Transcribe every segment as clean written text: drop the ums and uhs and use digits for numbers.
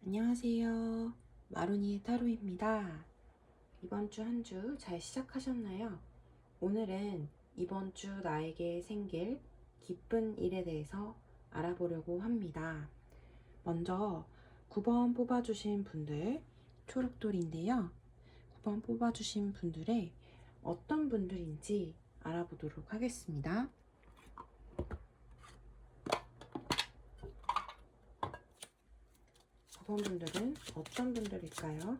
안녕하세요. 마로니의 타로입니다. 이번 주 한 주 잘 시작하셨나요? 오늘은 이번 주 나에게 생길 기쁜 일에 대해서 알아보려고 합니다. 먼저 9번 뽑아주신 분들, 초록돌인데요. 9번 뽑아주신 분들의 어떤 분들인지 알아보도록 하겠습니다. 분들은 어떤 분들일까요?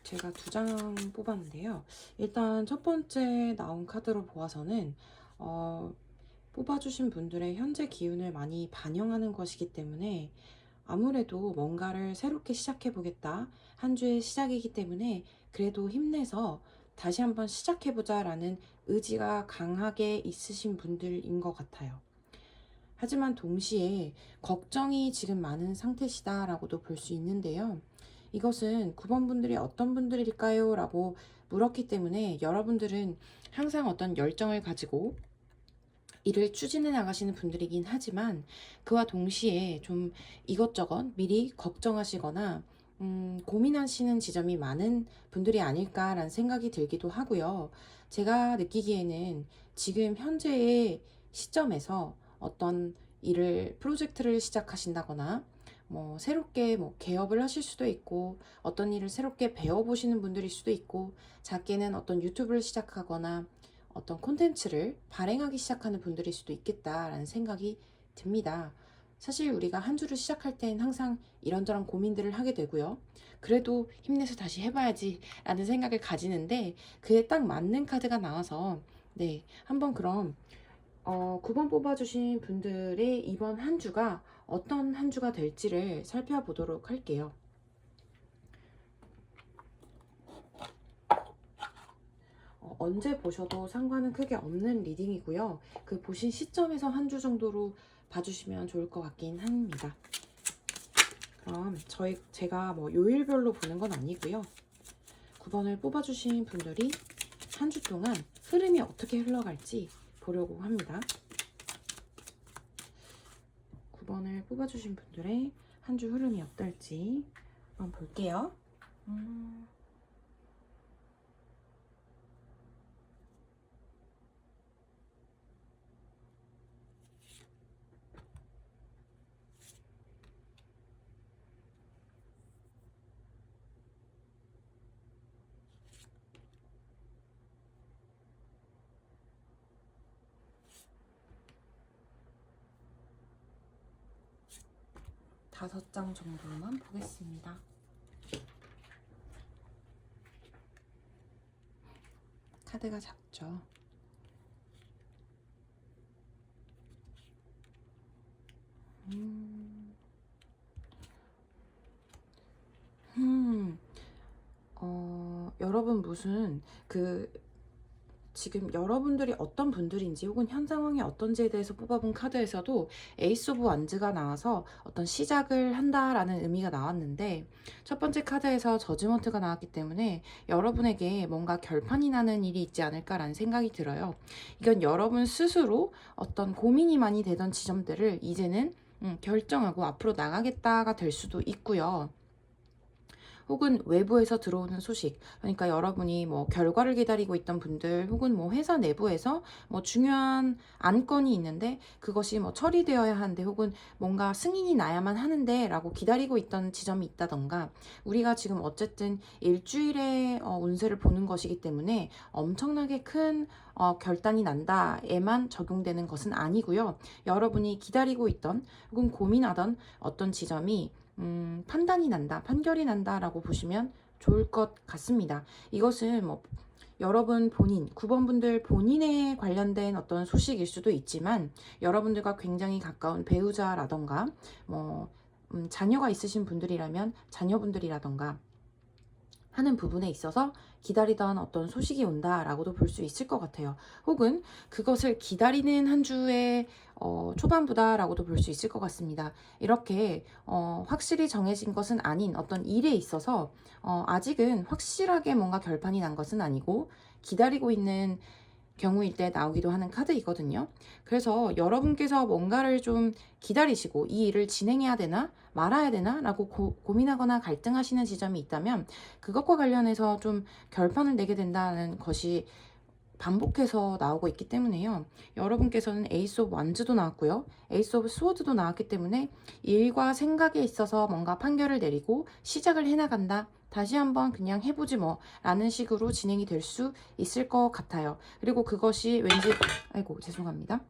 제가 두 장 뽑았는데요. 일단 첫 번째 나온 카드로 보아서는 뽑아주신 분들의 현재 기운을 많이 반영하는 것이기 때문에 아무래도 뭔가를 새롭게 시작해 보겠다. 한 주의 시작이기 때문에 그래도 힘내서 다시 한번 시작해 보자 라는 의지가 강하게 있으신 분들인 것 같아요. 하지만 동시에 걱정이 지금 많은 상태시다 라고도 볼 수 있는데요. 이것은 9번 분들이 어떤 분들일까요? 라고 물었기 때문에 여러분들은 항상 어떤 열정을 가지고 일을 추진해 나가시는 분들이긴 하지만 그와 동시에 좀 이것저것 미리 걱정하시거나 고민하시는 지점이 많은 분들이 아닐까라는 생각이 들기도 하고요. 제가 느끼기에는 지금 현재의 시점에서 어떤 일을 프로젝트를 시작하신다거나 새롭게 개업을 하실 수도 있고 어떤 일을 새롭게 배워보시는 분들일 수도 있고 작게는 어떤 유튜브를 시작하거나 어떤 콘텐츠를 발행하기 시작하는 분들일 수도 있겠다라는 생각이 듭니다. 사실 우리가 한 주를 시작할 땐 항상 이런저런 고민들을 하게 되고요. 그래도 힘내서 다시 해봐야지 라는 생각을 가지는데 그에 딱 맞는 카드가 나와서 네, 한번 그럼 9번 뽑아주신 분들의 이번 한 주가 어떤 한 주가 될지를 살펴보도록 할게요. 언제 보셔도 상관은 크게 없는 리딩이고요. 그 보신 시점에서 한 주 정도로 봐주시면 좋을 것 같긴 합니다. 그럼 제가 요일별로 보는 건 아니고요. 9번을 뽑아주신 분들이 한 주 동안 흐름이 어떻게 흘러갈지 보려고 합니다. 9번을 뽑아주신 분들의 한 주 흐름이 어떨지 한번 볼게요. 5장 정도만 보겠습니다. 카드가 작죠. 여러분 무슨 지금 여러분들이 어떤 분들인지 혹은 현 상황이 어떤지에 대해서 뽑아본 카드에서도 에이스 오브 완즈가 나와서 어떤 시작을 한다라는 의미가 나왔는데 첫 번째 카드에서 저지먼트가 나왔기 때문에 여러분에게 뭔가 결판이 나는 일이 있지 않을까라는 생각이 들어요. 이건 여러분 스스로 어떤 고민이 많이 되던 지점들을 이제는 결정하고 앞으로 나가겠다가 될 수도 있고요. 혹은 외부에서 들어오는 소식, 그러니까 여러분이 결과를 기다리고 있던 분들, 혹은 회사 내부에서 중요한 안건이 있는데 그것이 처리되어야 하는데, 혹은 뭔가 승인이 나야만 하는데 라고 기다리고 있던 지점이 있다던가, 우리가 지금 어쨌든 일주일의 운세를 보는 것이기 때문에 엄청나게 큰 결단이 난다에만 적용되는 것은 아니고요. 여러분이 기다리고 있던 혹은 고민하던 어떤 지점이 판단이 난다, 판결이 난다라고 보시면 좋을 것 같습니다. 이것은 여러분 본인, 9번 분들 본인에 관련된 어떤 소식일 수도 있지만 여러분들과 굉장히 가까운 배우자라던가 자녀가 있으신 분들이라면 자녀분들이라던가 하는 부분에 있어서 기다리던 어떤 소식이 온다라고도 볼 수 있을 것 같아요. 혹은 그것을 기다리는 한 주의 초반부다라고도 볼 수 있을 것 같습니다. 이렇게 확실히 정해진 것은 아닌 어떤 일에 있어서 아직은 확실하게 뭔가 결판이 난 것은 아니고 기다리고 있는 경우일 때 나오기도 하는 카드이거든요. 그래서 여러분께서 뭔가를 좀 기다리시고 이 일을 진행해야 되나 말아야 되나 라고 고민하거나 갈등하시는 지점이 있다면 그것과 관련해서 좀 결판을 내게 된다는 것이 반복해서 나오고 있기 때문에요. 여러분께서는 에이스 오브 완즈도 나왔고요. 에이스 오브 스워드도 나왔기 때문에 일과 생각에 있어서 뭔가 판결을 내리고 시작을 해나간다. 다시 한번 그냥 해보지 뭐 라는 식으로 진행이 될 수 있을 것 같아요. 그리고 그것이 왠지 아이고 죄송합니다.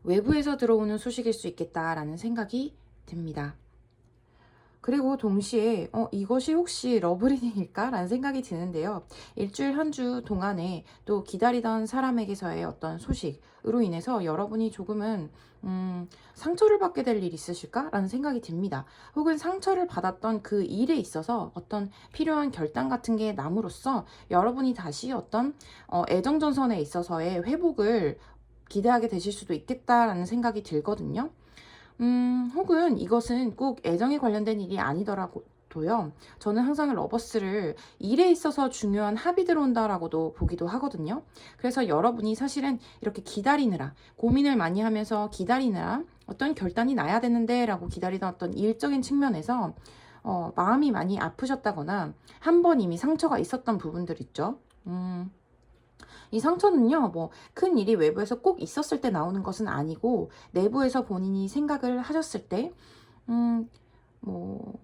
외부에서 들어오는 소식일 수 있겠다라는 생각이 듭니다. 그리고 동시에 이것이 혹시 러브리딩일까? 라는 생각이 드는데요. 일주일 한 주 동안에 또 기다리던 사람에게서의 어떤 소식으로 인해서 여러분이 조금은 상처를 받게 될 일이 있으실까? 라는 생각이 듭니다. 혹은 상처를 받았던 그 일에 있어서 어떤 필요한 결단 같은 게 남으로써 여러분이 다시 어떤 애정전선에 있어서의 회복을 기대하게 되실 수도 있겠다라는 생각이 들거든요. 혹은 이것은 꼭 애정에 관련된 일이 아니더라도요. 저는 항상 러버스를 일에 있어서 중요한 합이 들어온다라고도 보기도 하거든요. 그래서 여러분이 사실은 이렇게 기다리느라, 고민을 많이 하면서 기다리느라 어떤 결단이 나야 되는데 라고 기다리던 어떤 일적인 측면에서 마음이 많이 아프셨다거나 한 번 이미 상처가 있었던 부분들 있죠. 이 상처는요, 뭐, 큰 일이 외부에서 꼭 있었을 때 나오는 것은 아니고, 내부에서 본인이 생각을 하셨을 때, 뭐,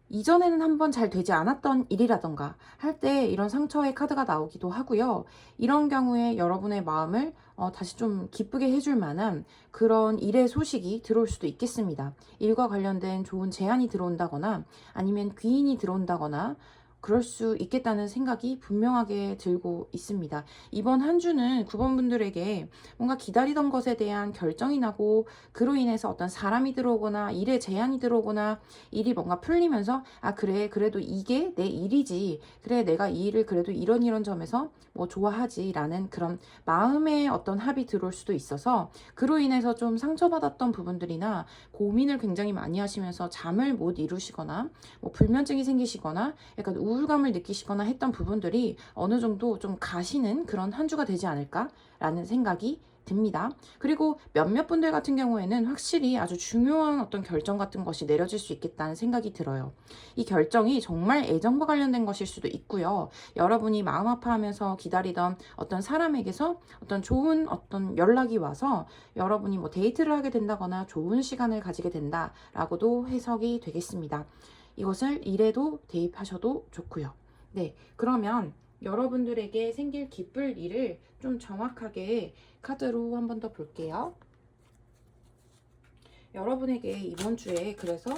이전에는 한번 잘 되지 않았던 일이라던가 할 때 이런 상처의 카드가 나오기도 하고요. 이런 경우에 여러분의 마음을 다시 좀 기쁘게 해줄 만한 그런 일의 소식이 들어올 수도 있겠습니다. 일과 관련된 좋은 제안이 들어온다거나 아니면 귀인이 들어온다거나 그럴 수 있겠다는 생각이 분명하게 들고 있습니다. 이번 한 주는 9번 분들에게 뭔가 기다리던 것에 대한 결정이 나고 그로 인해서 어떤 사람이 들어오거나 일에 제한이 들어오거나 일이 뭔가 풀리면서 아 그래 그래도 이게 내 일이지 그래 내가 이 일을 그래도 이런 점에서 뭐 좋아하지 라는 그런 마음의 어떤 합이 들어올 수도 있어서 그로 인해서 좀 상처받았던 부분들이나 고민을 굉장히 많이 하시면서 잠을 못 이루시거나 뭐 불면증이 생기시거나 약간 우울감을 느끼시거나 했던 부분들이 어느 정도 좀 가시는 그런 한 주가 되지 않을까라는 생각이 듭니다. 그리고 몇몇 분들 같은 경우에는 확실히 아주 중요한 어떤 결정 같은 것이 내려질 수 있겠다는 생각이 들어요. 이 결정이 정말 애정과 관련된 것일 수도 있고요. 여러분이 마음 아파하면서 기다리던 어떤 사람에게서 어떤 좋은 어떤 연락이 와서 여러분이 뭐 데이트를 하게 된다거나 좋은 시간을 가지게 된다라고도 해석이 되겠습니다. 이것을 일에도 대입하셔도 좋고요. 네, 그러면 여러분들에게 생길 기쁠 일을 좀 정확하게 카드로 한 번 더 볼게요. 여러분에게 이번 주에 그래서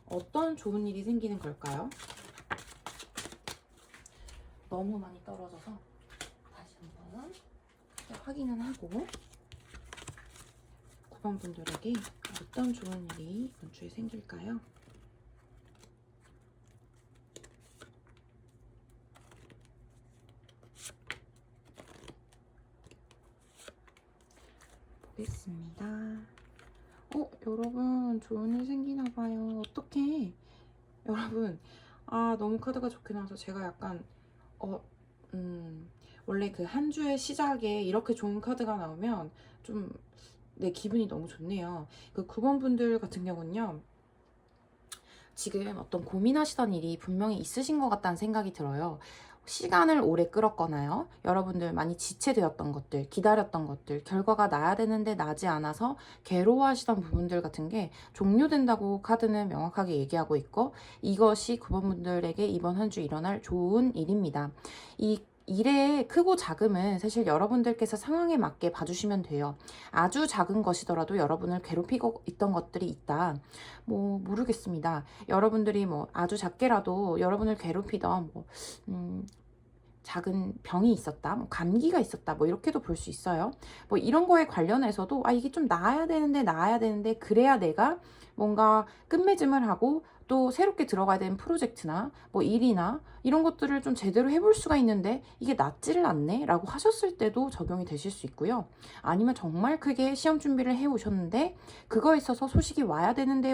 어떤 좋은 일이 생기는 걸까요? 너무 많이 떨어져서 다시 한번 확인을 하고 9번 분들에게 어떤 좋은 일이 이번 주에 생길까요? 보겠습니다. 여러분 좋은 일 생기나봐요. 어떡해. 여러분 너무 카드가 좋게 나와서 제가 약간 원래 그 한 주의 시작에 이렇게 좋은 카드가 나오면 좀 내 기분이 너무 좋네요. 그 9번 분들 같은 경우는요. 지금 어떤 고민하시던 일이 분명히 있으신 것 같다는 생각이 들어요. 시간을 오래 끌었거나요. 여러분들 많이 지체되었던 것들, 기다렸던 것들, 결과가 나야 되는데 나지 않아서 괴로워하시던 부분들 같은 게 종료된다고 카드는 명확하게 얘기하고 있고 이것이 9번 분들에게 이번 한 주 일어날 좋은 일입니다. 이 일의 크고 작음은 사실 여러분들께서 상황에 맞게 봐주시면 돼요. 아주 작은 것이더라도 여러분을 괴롭히고 있던 것들이 있다. 뭐 모르겠습니다. 여러분들이 뭐 아주 작게라도 여러분을 괴롭히던 뭐 작은 병이 있었다, 뭐 감기가 있었다, 뭐 이렇게도 볼 수 있어요. 뭐 이런 거에 관련해서도 이게 좀 나아야 되는데 그래야 내가 뭔가 끝맺음을 하고 또 새롭게 들어가야 되는 프로젝트나 뭐 일이나 이런 것들을 좀 제대로 해볼 수가 있는데 이게 낫지를 않네 라고 하셨을 때도 적용이 되실 수 있고요. 아니면 정말 크게 시험 준비를 해 오셨는데 그거에 있어서 소식이 와야 되는데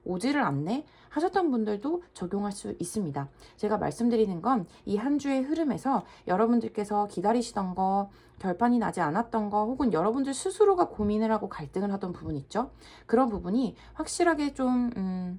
오지를 않네 하셨던 분들도 적용할 수 있습니다. 제가 말씀드리는 건 이 한 주의 흐름에서 여러분들께서 기다리시던 거, 결판이 나지 않았던 거, 혹은 여러분들 스스로가 고민을 하고 갈등을 하던 부분 있죠. 그런 부분이 확실하게 좀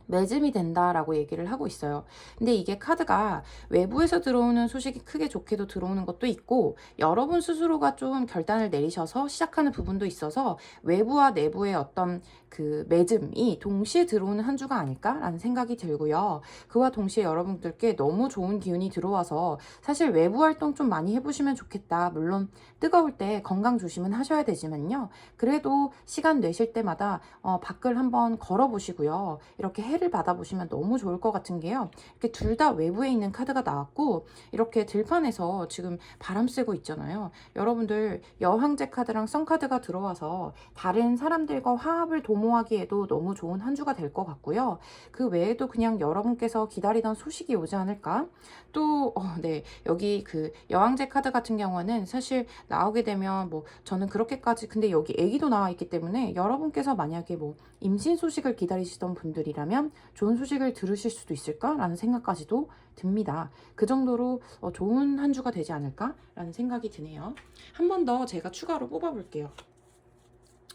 매짐이 된다라고 얘기를 하고 있어요. 근데 이게 카드가 외부에서 들어오는 소식이 크게 좋게도 들어오는 것도 있고, 여러분 스스로가 좀 결단을 내리셔서 시작하는 부분도 있어서 외부와 내부의 어떤 그 매짐이 동시에 들어오는 한 주가 아닐까라는 생각이 들고요. 그와 동시에 여러분들께 너무 좋은 기운이 들어와서 사실 외부 활동 좀 많이 해보시면 좋겠다. 물론 뜨거울 때 건강 조심은 하셔야 되지만요. 그래도 시간 내실 때마다 밖을 한번 걸어보시고요. 이렇게 해를 받아보시면 너무 좋을 것 같은 게요. 이렇게 둘 다 외부에 있는 카드가 나왔고 이렇게 들판에서 지금 바람 쐬고 있잖아요. 여러분들 여황제 카드랑 성 카드가 들어와서 다른 사람들과 화합을 도모하기에도 너무 좋은 한 주가 될 것 같고요. 그 외에도 그냥 여러분께서 기다리던 소식이 오지 않을까? 또 네, 여기 그 여황제 카드 같은 경우는 사실 나오게 되면 뭐 저는 그렇게까지, 근데 여기 애기도 나와 있기 때문에 여러분께서 만약에 뭐 임신 소식을 기다리시던 분들이라면 좋은 소식을 들으실 수도 있을까라는 생각까지도 듭니다. 그 정도로 좋은 한 주가 되지 않을까라는 생각이 드네요. 한 번 더 제가 추가로 뽑아볼게요.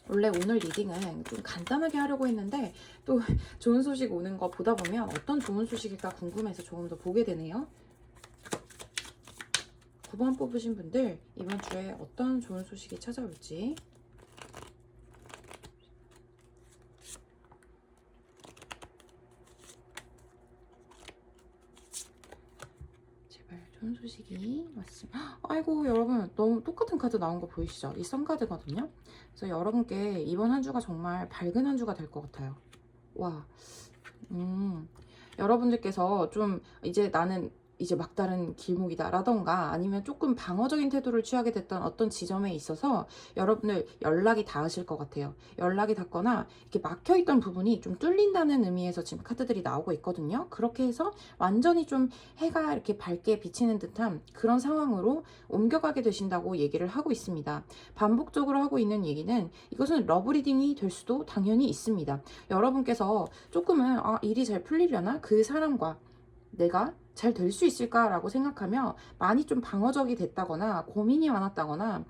원래 오늘 리딩은 좀 간단하게 하려고 했는데 또 좋은 소식 오는 거 보다 보면 어떤 좋은 소식일까 궁금해서 조금 더 보게 되네요. 9번 뽑으신 분들 이번 주에 어떤 좋은 소식이 찾아올지. 제발 좋은 소식이 왔으면. 아이고 여러분 너무 똑같은 카드 나온 거 보이시죠? 이 썬카드거든요. 그래서 여러분께 이번 한 주가 정말 밝은 한 주가 될 것 같아요. 와, 여러분들께서 좀 이제 나는 이제 막다른 길목이다 라던가 아니면 조금 방어적인 태도를 취하게 됐던 어떤 지점에 있어서 여러분들 연락이 닿으실 것 같아요. 연락이 닿거나 이렇게 막혀있던 부분이 좀 뚫린다는 의미에서 지금 카드들이 나오고 있거든요. 그렇게 해서 완전히 좀 해가 이렇게 밝게 비치는 듯한 그런 상황으로 옮겨가게 되신다고 얘기를 하고 있습니다. 반복적으로 하고 있는 얘기는 이것은 러브리딩이 될 수도 당연히 있습니다. 여러분께서 조금은 일이 잘 풀리려나? 그 사람과 내가 잘 될 수 있을까라고 생각하며 많이 좀 방어적이 됐다거나 고민이 많았다거나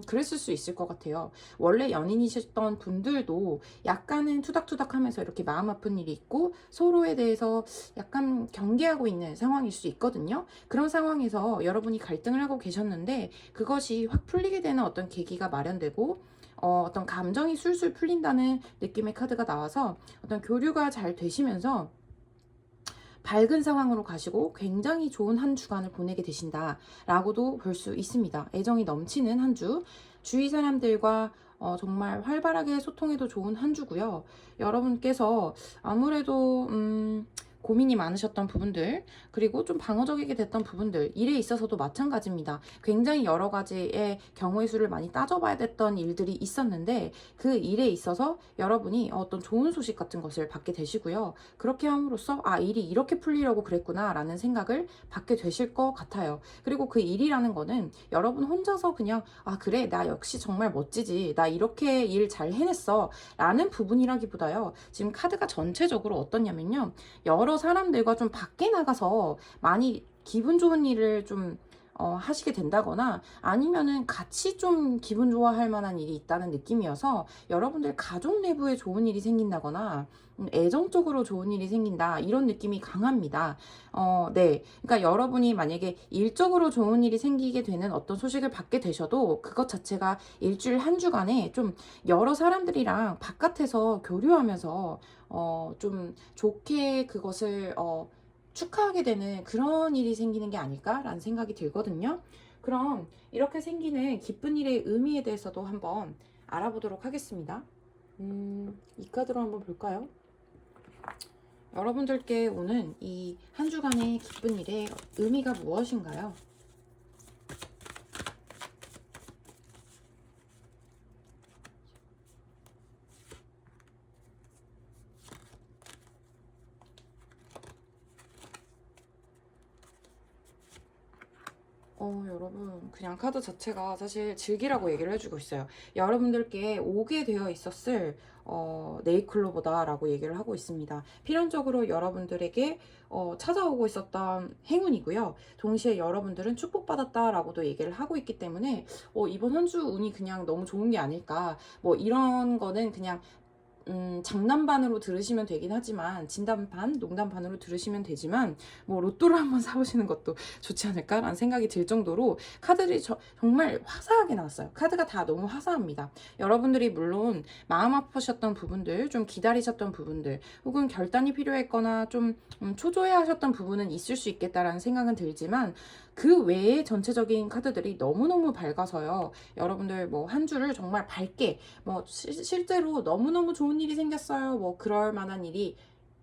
그랬을 수 있을 것 같아요. 원래 연인이셨던 분들도 약간은 투닥투닥하면서 이렇게 마음 아픈 일이 있고 서로에 대해서 약간 경계하고 있는 상황일 수 있거든요. 그런 상황에서 여러분이 갈등을 하고 계셨는데 그것이 확 풀리게 되는 어떤 계기가 마련되고 어떤 감정이 술술 풀린다는 느낌의 카드가 나와서 어떤 교류가 잘 되시면서 밝은 상황으로 가시고 굉장히 좋은 한 주간을 보내게 되신다라고도 볼 수 있습니다. 애정이 넘치는 한 주, 주위 사람들과 정말 활발하게 소통해도 좋은 한 주고요. 여러분께서 아무래도 고민이 많으셨던 부분들, 그리고 좀 방어적이게 됐던 부분들, 일에 있어서도 마찬가지입니다. 굉장히 여러 가지의 경우의 수를 많이 따져봐야 됐던 일들이 있었는데 그 일에 있어서 여러분이 어떤 좋은 소식 같은 것을 받게 되시고요. 그렇게 함으로써 일이 이렇게 풀리려고 그랬구나 라는 생각을 받게 되실 것 같아요. 그리고 그 일이라는 거는 여러분 혼자서 그냥 그래 나 역시 정말 멋지지, 나 이렇게 일 잘 해냈어 라는 부분이라기보다요. 지금 카드가 전체적으로 어떠냐면요, 여러 사람들과 좀 밖에 나가서 많이 기분 좋은 일을 좀 하시게 된다거나 아니면은 같이 좀 기분 좋아할 만한 일이 있다는 느낌이어서 여러분들 가족 내부에 좋은 일이 생긴다거나 애정적으로 좋은 일이 생긴다 이런 느낌이 강합니다. 네. 그러니까 여러분이 만약에 일적으로 좋은 일이 생기게 되는 어떤 소식을 받게 되셔도 그것 자체가 일주일 한 주간에 좀 여러 사람들이랑 바깥에서 교류하면서 좀 좋게 그것을 축하하게 되는 그런 일이 생기는 게 아닐까라는 생각이 들거든요. 그럼 이렇게 생기는 기쁜 일의 의미에 대해서도 한번 알아보도록 하겠습니다. 이 카드로 한번 볼까요? 여러분들께 오는 이 한 주간의 기쁜 일의 의미가 무엇인가요? 여러분, 그냥 카드 자체가 사실 즐기라고 얘기를 해주고 있어요. 여러분들께 오게 되어 있었을 네이클로버다라고 얘기를 하고 있습니다. 필연적으로 여러분들에게 찾아오고 있었던 행운이고요. 동시에 여러분들은 축복받았다라고도 얘기를 하고 있기 때문에 이번 한 주 운이 그냥 너무 좋은 게 아닐까. 뭐 이런 거는 그냥 장난반으로 들으시면 되긴 하지만, 진담반, 농담반으로 들으시면 되지만, 뭐 로또를 한번 사보시는 것도 좋지 않을까라는 생각이 들 정도로 카드들이 정말 화사하게 나왔어요. 카드가 다 너무 화사합니다. 여러분들이 물론 마음 아프셨던 부분들, 좀 기다리셨던 부분들, 혹은 결단이 필요했거나 좀 초조해 하셨던 부분은 있을 수 있겠다라는 생각은 들지만, 그 외에 전체적인 카드들이 너무너무 밝아서요. 여러분들 뭐 한 주를 정말 밝게, 뭐 실제로 너무너무 좋은 일이 생겼어요, 뭐 그럴 만한 일이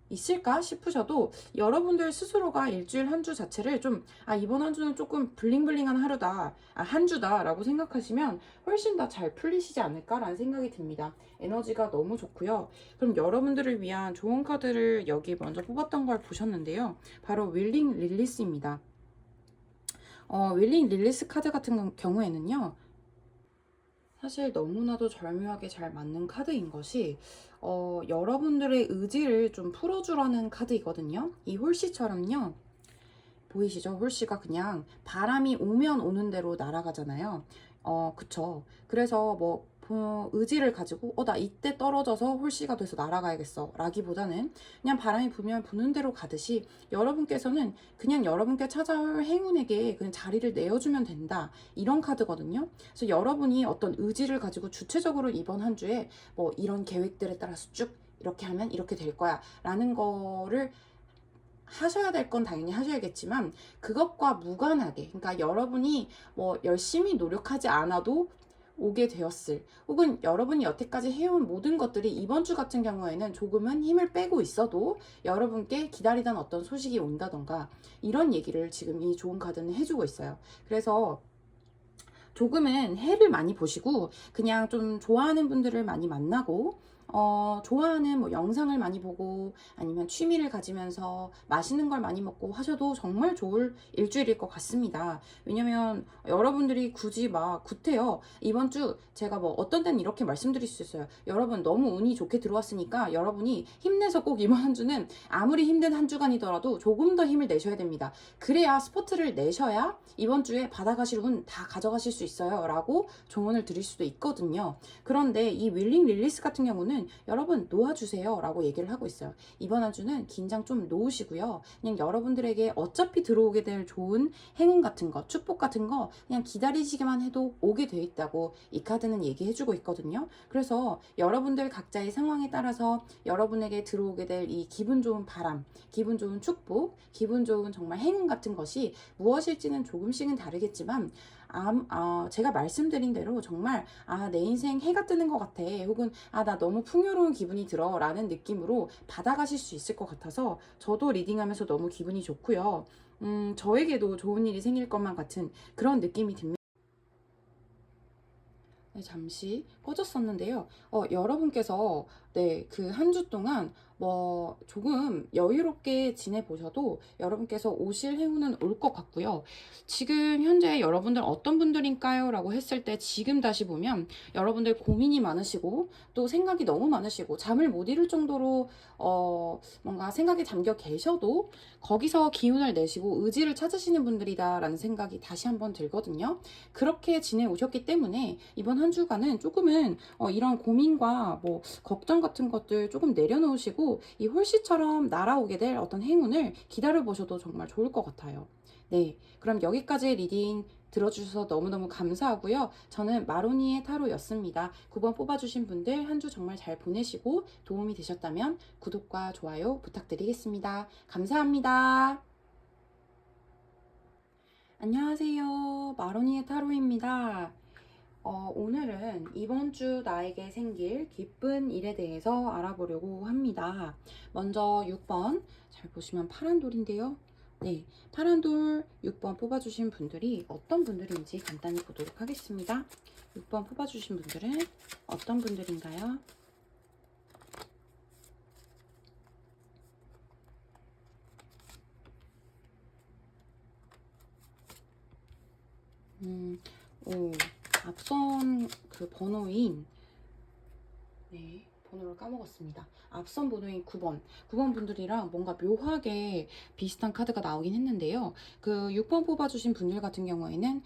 있을까 싶으셔도, 여러분들 스스로가 일주일 한 주 자체를 좀 이번 한 주는 조금 블링블링한 하루다, 한 주다 라고 생각하시면 훨씬 더 잘 풀리시지 않을까라는 생각이 듭니다. 에너지가 너무 좋고요. 그럼 여러분들을 위한 좋은 카드를 여기 먼저 뽑았던 걸 보셨는데요, 바로 윌링 릴리스입니다. 윌링 릴리스 카드 같은 경우에는요, 사실 너무나도 절묘하게 잘 맞는 카드인 것이, 여러분들의 의지를 좀 풀어주라는 카드이거든요. 이 홀씨처럼요, 보이시죠? 홀씨가 그냥 바람이 오면 오는 대로 날아가잖아요. 그쵸. 그래서 뭐 의지를 가지고 나 이때 떨어져서 홀씨가 돼서 날아가야겠어 라기보다는, 그냥 바람이 불면 부는 대로 가듯이 여러분께서는 그냥 여러분께 찾아올 행운에게 그냥 자리를 내어주면 된다, 이런 카드거든요. 그래서 여러분이 어떤 의지를 가지고 주체적으로 이번 한 주에 뭐 이런 계획들에 따라서 쭉 이렇게 하면 이렇게 될 거야 라는 거를 하셔야 될 건 당연히 하셔야겠지만, 그것과 무관하게, 그러니까 여러분이 뭐 열심히 노력하지 않아도 오게 되었을, 혹은 여러분이 여태까지 해온 모든 것들이 이번 주 같은 경우에는 조금은 힘을 빼고 있어도 여러분께 기다리던 어떤 소식이 온다던가, 이런 얘기를 지금 이 좋은 카드는 해주고 있어요. 그래서 조금은 해를 많이 보시고, 그냥 좀 좋아하는 분들을 많이 만나고, 좋아하는 뭐 영상을 많이 보고, 아니면 취미를 가지면서 맛있는 걸 많이 먹고 하셔도 정말 좋을 일주일일 것 같습니다. 왜냐면 여러분들이 굳이 막 구태여, 이번 주 제가 뭐 어떤 때는 이렇게 말씀드릴 수 있어요. 여러분 너무 운이 좋게 들어왔으니까 여러분이 힘내서 꼭 이번 한 주는 아무리 힘든 한 주간이더라도 조금 더 힘을 내셔야 됩니다. 그래야 스포트를 내셔야 이번 주에 받아가실 운 다 가져가실 수 있어요 라고 조언을 드릴 수도 있거든요. 그런데 이 윌링 릴리스 같은 경우는 여러분 놓아주세요 라고 얘기를 하고 있어요. 이번 한 주는 긴장 좀 놓으시고요, 그냥 여러분들에게 어차피 들어오게 될 좋은 행운 같은 거, 축복 같은 거 그냥 기다리시기만 해도 오게 돼 있다고 이 카드는 얘기해주고 있거든요. 그래서 여러분들 각자의 상황에 따라서 여러분에게 들어오게 될 이 기분 좋은 바람, 기분 좋은 축복, 기분 좋은 정말 행운 같은 것이 무엇일지는 조금씩은 다르겠지만, 제가 말씀드린 대로 정말 내 인생 해가 뜨는 것 같아, 혹은 나 너무 풍요로운 기분이 들어 라는 느낌으로 받아가실 수 있을 것 같아서 저도 리딩하면서 너무 기분이 좋고요. 저에게도 좋은 일이 생길 것만 같은 그런 느낌이 듭니다. 네, 잠시 꺼졌었는데요. 여러분께서 그 한 주 동안 뭐 조금 여유롭게 지내보셔도 여러분께서 오실 행운은 올 것 같고요. 지금 현재 여러분들 어떤 분들인가요? 라고 했을 때, 지금 다시 보면 여러분들 고민이 많으시고 또 생각이 너무 많으시고 잠을 못 이룰 정도로 뭔가 생각에 잠겨 계셔도 거기서 기운을 내시고 의지를 찾으시는 분들이다라는 생각이 다시 한번 들거든요. 그렇게 지내오셨기 때문에 이번 한 주간은 조금은 이런 고민과 뭐 걱정 같은 것들 조금 내려놓으시고 이 홀씨처럼 날아오게 될 어떤 행운을 기다려 보셔도 정말 좋을 것 같아요. 네, 그럼 여기까지 리딩 들어주셔서 너무너무 감사하고요. 저는 마로니의 타로였습니다. 9번 뽑아주신 분들 한 주 정말 잘 보내시고, 도움이 되셨다면 구독과 좋아요 부탁드리겠습니다. 감사합니다. 안녕하세요. 마로니의 타로입니다. 오늘은 이번 주 나에게 생길 기쁜 일에 대해서 알아보려고 합니다. 먼저 6번, 잘 보시면 파란 돌인데요. 네, 파란 돌 6번 뽑아주신 분들이 어떤 분들인지 간단히 보도록 하겠습니다. 6번 뽑아주신 분들은 어떤 분들인가요? 음, 오, 앞선 그 번호인, 네, 번호를 까먹었습니다. 앞선 번호인 9번. 9번 분들이랑 뭔가 묘하게 비슷한 카드가 나오긴 했는데요. 그 6번 뽑아주신 분들 같은 경우에는,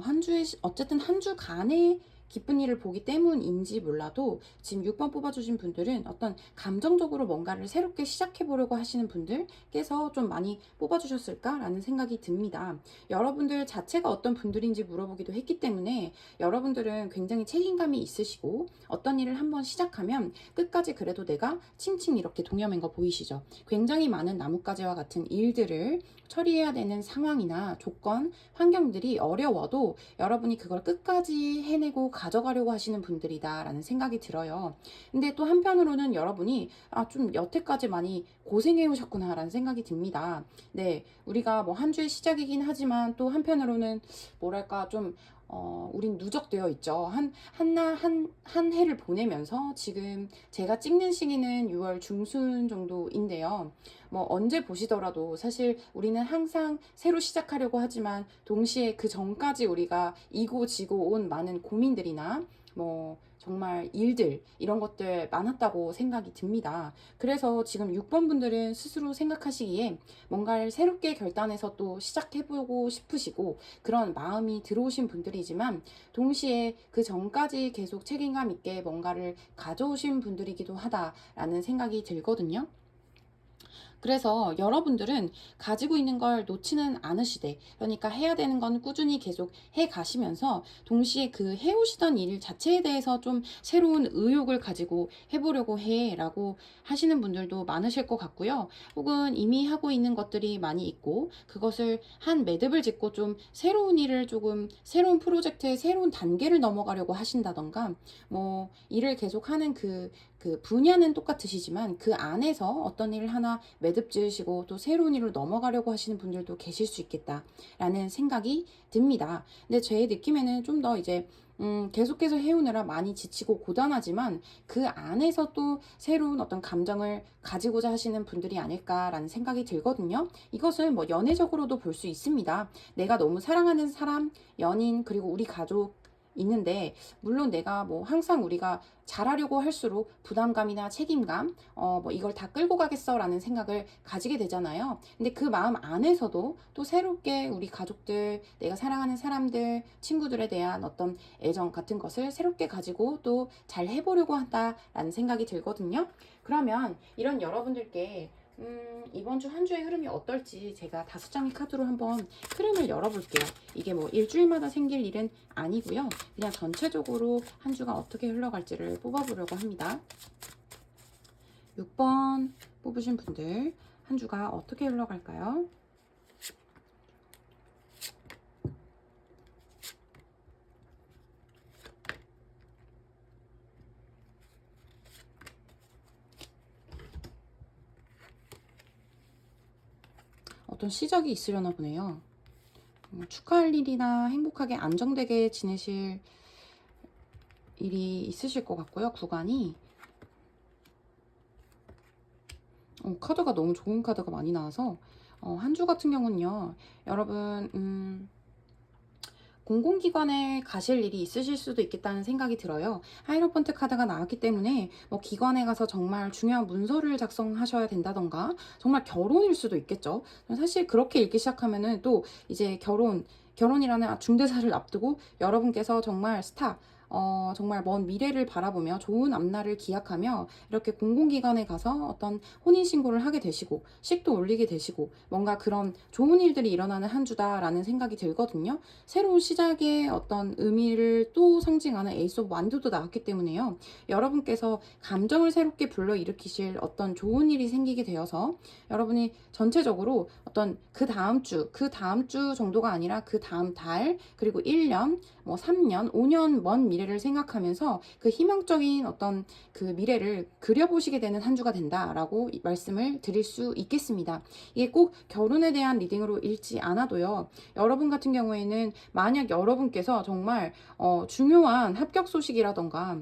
한 주에, 어쨌든 한 주간의 기쁜 일을 보기 때문인지 몰라도 지금 6번 뽑아주신 분들은 어떤 감정적으로 뭔가를 새롭게 시작해 보려고 하시는 분들께서 좀 많이 뽑아주셨을까라는 생각이 듭니다. 여러분들 자체가 어떤 분들인지 물어보기도 했기 때문에 여러분들은 굉장히 책임감이 있으시고 어떤 일을 한번 시작하면 끝까지 그래도 내가 칭칭 이렇게 동여맨 거 보이시죠? 굉장히 많은 나뭇가지와 같은 일들을 처리해야 되는 상황이나 조건, 환경들이 어려워도 여러분이 그걸 끝까지 해내고 가져가려고 하시는 분들이다라는 생각이 들어요. 근데 또 한편으로는 여러분이 좀 여태까지 많이 고생해 오셨구나라는 생각이 듭니다. 네, 우리가 뭐 한 주의 시작이긴 하지만 또 한편으로는 뭐랄까 좀 우린 누적되어 있죠. 한 해를 보내면서 지금 제가 찍는 시기는 6월 중순 정도인데요. 뭐 언제 보시더라도 사실 우리는 항상 새로 시작하려고 하지만 동시에 그 전까지 우리가 이고 지고 온 많은 고민들이나 뭐 정말 일들 이런 것들 많았다고 생각이 듭니다. 그래서 지금 6번 분들은 스스로 생각하시기에 뭔가를 새롭게 결단해서 또 시작해보고 싶으시고 그런 마음이 들어오신 분들이지만 동시에 그 전까지 계속 책임감 있게 뭔가를 가져오신 분들이기도 하다라는 생각이 들거든요. 그래서 여러분들은 가지고 있는 걸 놓지는 않으시되, 그러니까 해야 되는 건 꾸준히 계속 해 가시면서 동시에 그 해오시던 일 자체에 대해서 좀 새로운 의욕을 가지고 해보려고 해 라고 하시는 분들도 많으실 것 같고요. 혹은 이미 하고 있는 것들이 많이 있고 그것을 한 매듭을 짓고 좀 새로운 일을 조금 새로운 프로젝트의 새로운 단계를 넘어가려고 하신다던가 뭐 일을 계속하는 그 분야는 똑같으시지만 그 안에서 어떤 일을 하나 매듭 지으시고 또 새로운 일로 넘어가려고 하시는 분들도 계실 수 있겠다라는 생각이 듭니다. 근데 제 느낌에는 좀 더 이제 계속해서 해오느라 많이 지치고 고단하지만 그 안에서 또 새로운 어떤 감정을 가지고자 하시는 분들이 아닐까라는 생각이 들거든요. 이것은 뭐 연애적으로도 볼 수 있습니다. 내가 너무 사랑하는 사람, 연인, 그리고 우리 가족 있는데 물론 내가 뭐 항상 우리가 잘하려고 할수록 부담감이나 책임감 뭐 이걸 다 끌고 가겠어라는 생각을 가지게 되잖아요. 근데 그 마음 안에서도 또 새롭게 우리 가족들, 내가 사랑하는 사람들, 친구들에 대한 어떤 애정 같은 것을 새롭게 가지고 또 잘 해보려고 한다라는 생각이 들거든요. 그러면 이런 여러분들께 이번 주 한 주의 흐름이 어떨지 제가 5장의 카드로 한번 흐름을 열어볼게요. 이게 뭐 일주일마다 생길 일은 아니고요. 그냥 전체적으로 한 주가 어떻게 흘러갈지를 뽑아보려고 합니다. 6번 뽑으신 분들 한 주가 어떻게 흘러갈까요? 어떤 시작이 있으려나 보네요. 축하할 일이나 행복하게 안정되게 지내실 일이 있으실 것 같고요. 구간이 카드가 너무 좋은 카드가 많이 나와서 한 주 같은 경우는요. 여러분 공공기관에 가실 일이 있으실 수도 있겠다는 생각이 들어요. 하이로펀트 카드가 나왔기 때문에 뭐 기관에 가서 정말 중요한 문서를 작성하셔야 된다던가 정말 결혼일 수도 있겠죠. 사실 그렇게 읽기 시작하면은 또 이제 결혼이라는 중대사를 앞두고 여러분께서 정말 정말 먼 미래를 바라보며 좋은 앞날을 기약하며 이렇게 공공기관에 가서 어떤 혼인신고를 하게 되시고 식도 올리게 되시고 뭔가 그런 좋은 일들이 일어나는 한 주다라는 생각이 들거든요. 새로운 시작의 어떤 의미를 또 상징하는 에이스 오브 완드도 나왔기 때문에요. 여러분께서 감정을 새롭게 불러일으키실 어떤 좋은 일이 생기게 되어서 여러분이 전체적으로 어떤 그 다음 주 정도가 아니라 그 다음 달, 그리고 1년, 뭐 3년, 5년 먼 미래를 생각하면서 그 희망적인 어떤 그 미래를 그려보시게 되는 한 주가 된다라고 말씀을 드릴 수 있겠습니다. 이게 꼭 결혼에 대한 리딩으로 읽지 않아도요. 여러분 같은 경우에는 만약 여러분께서 정말 중요한 합격 소식이라던가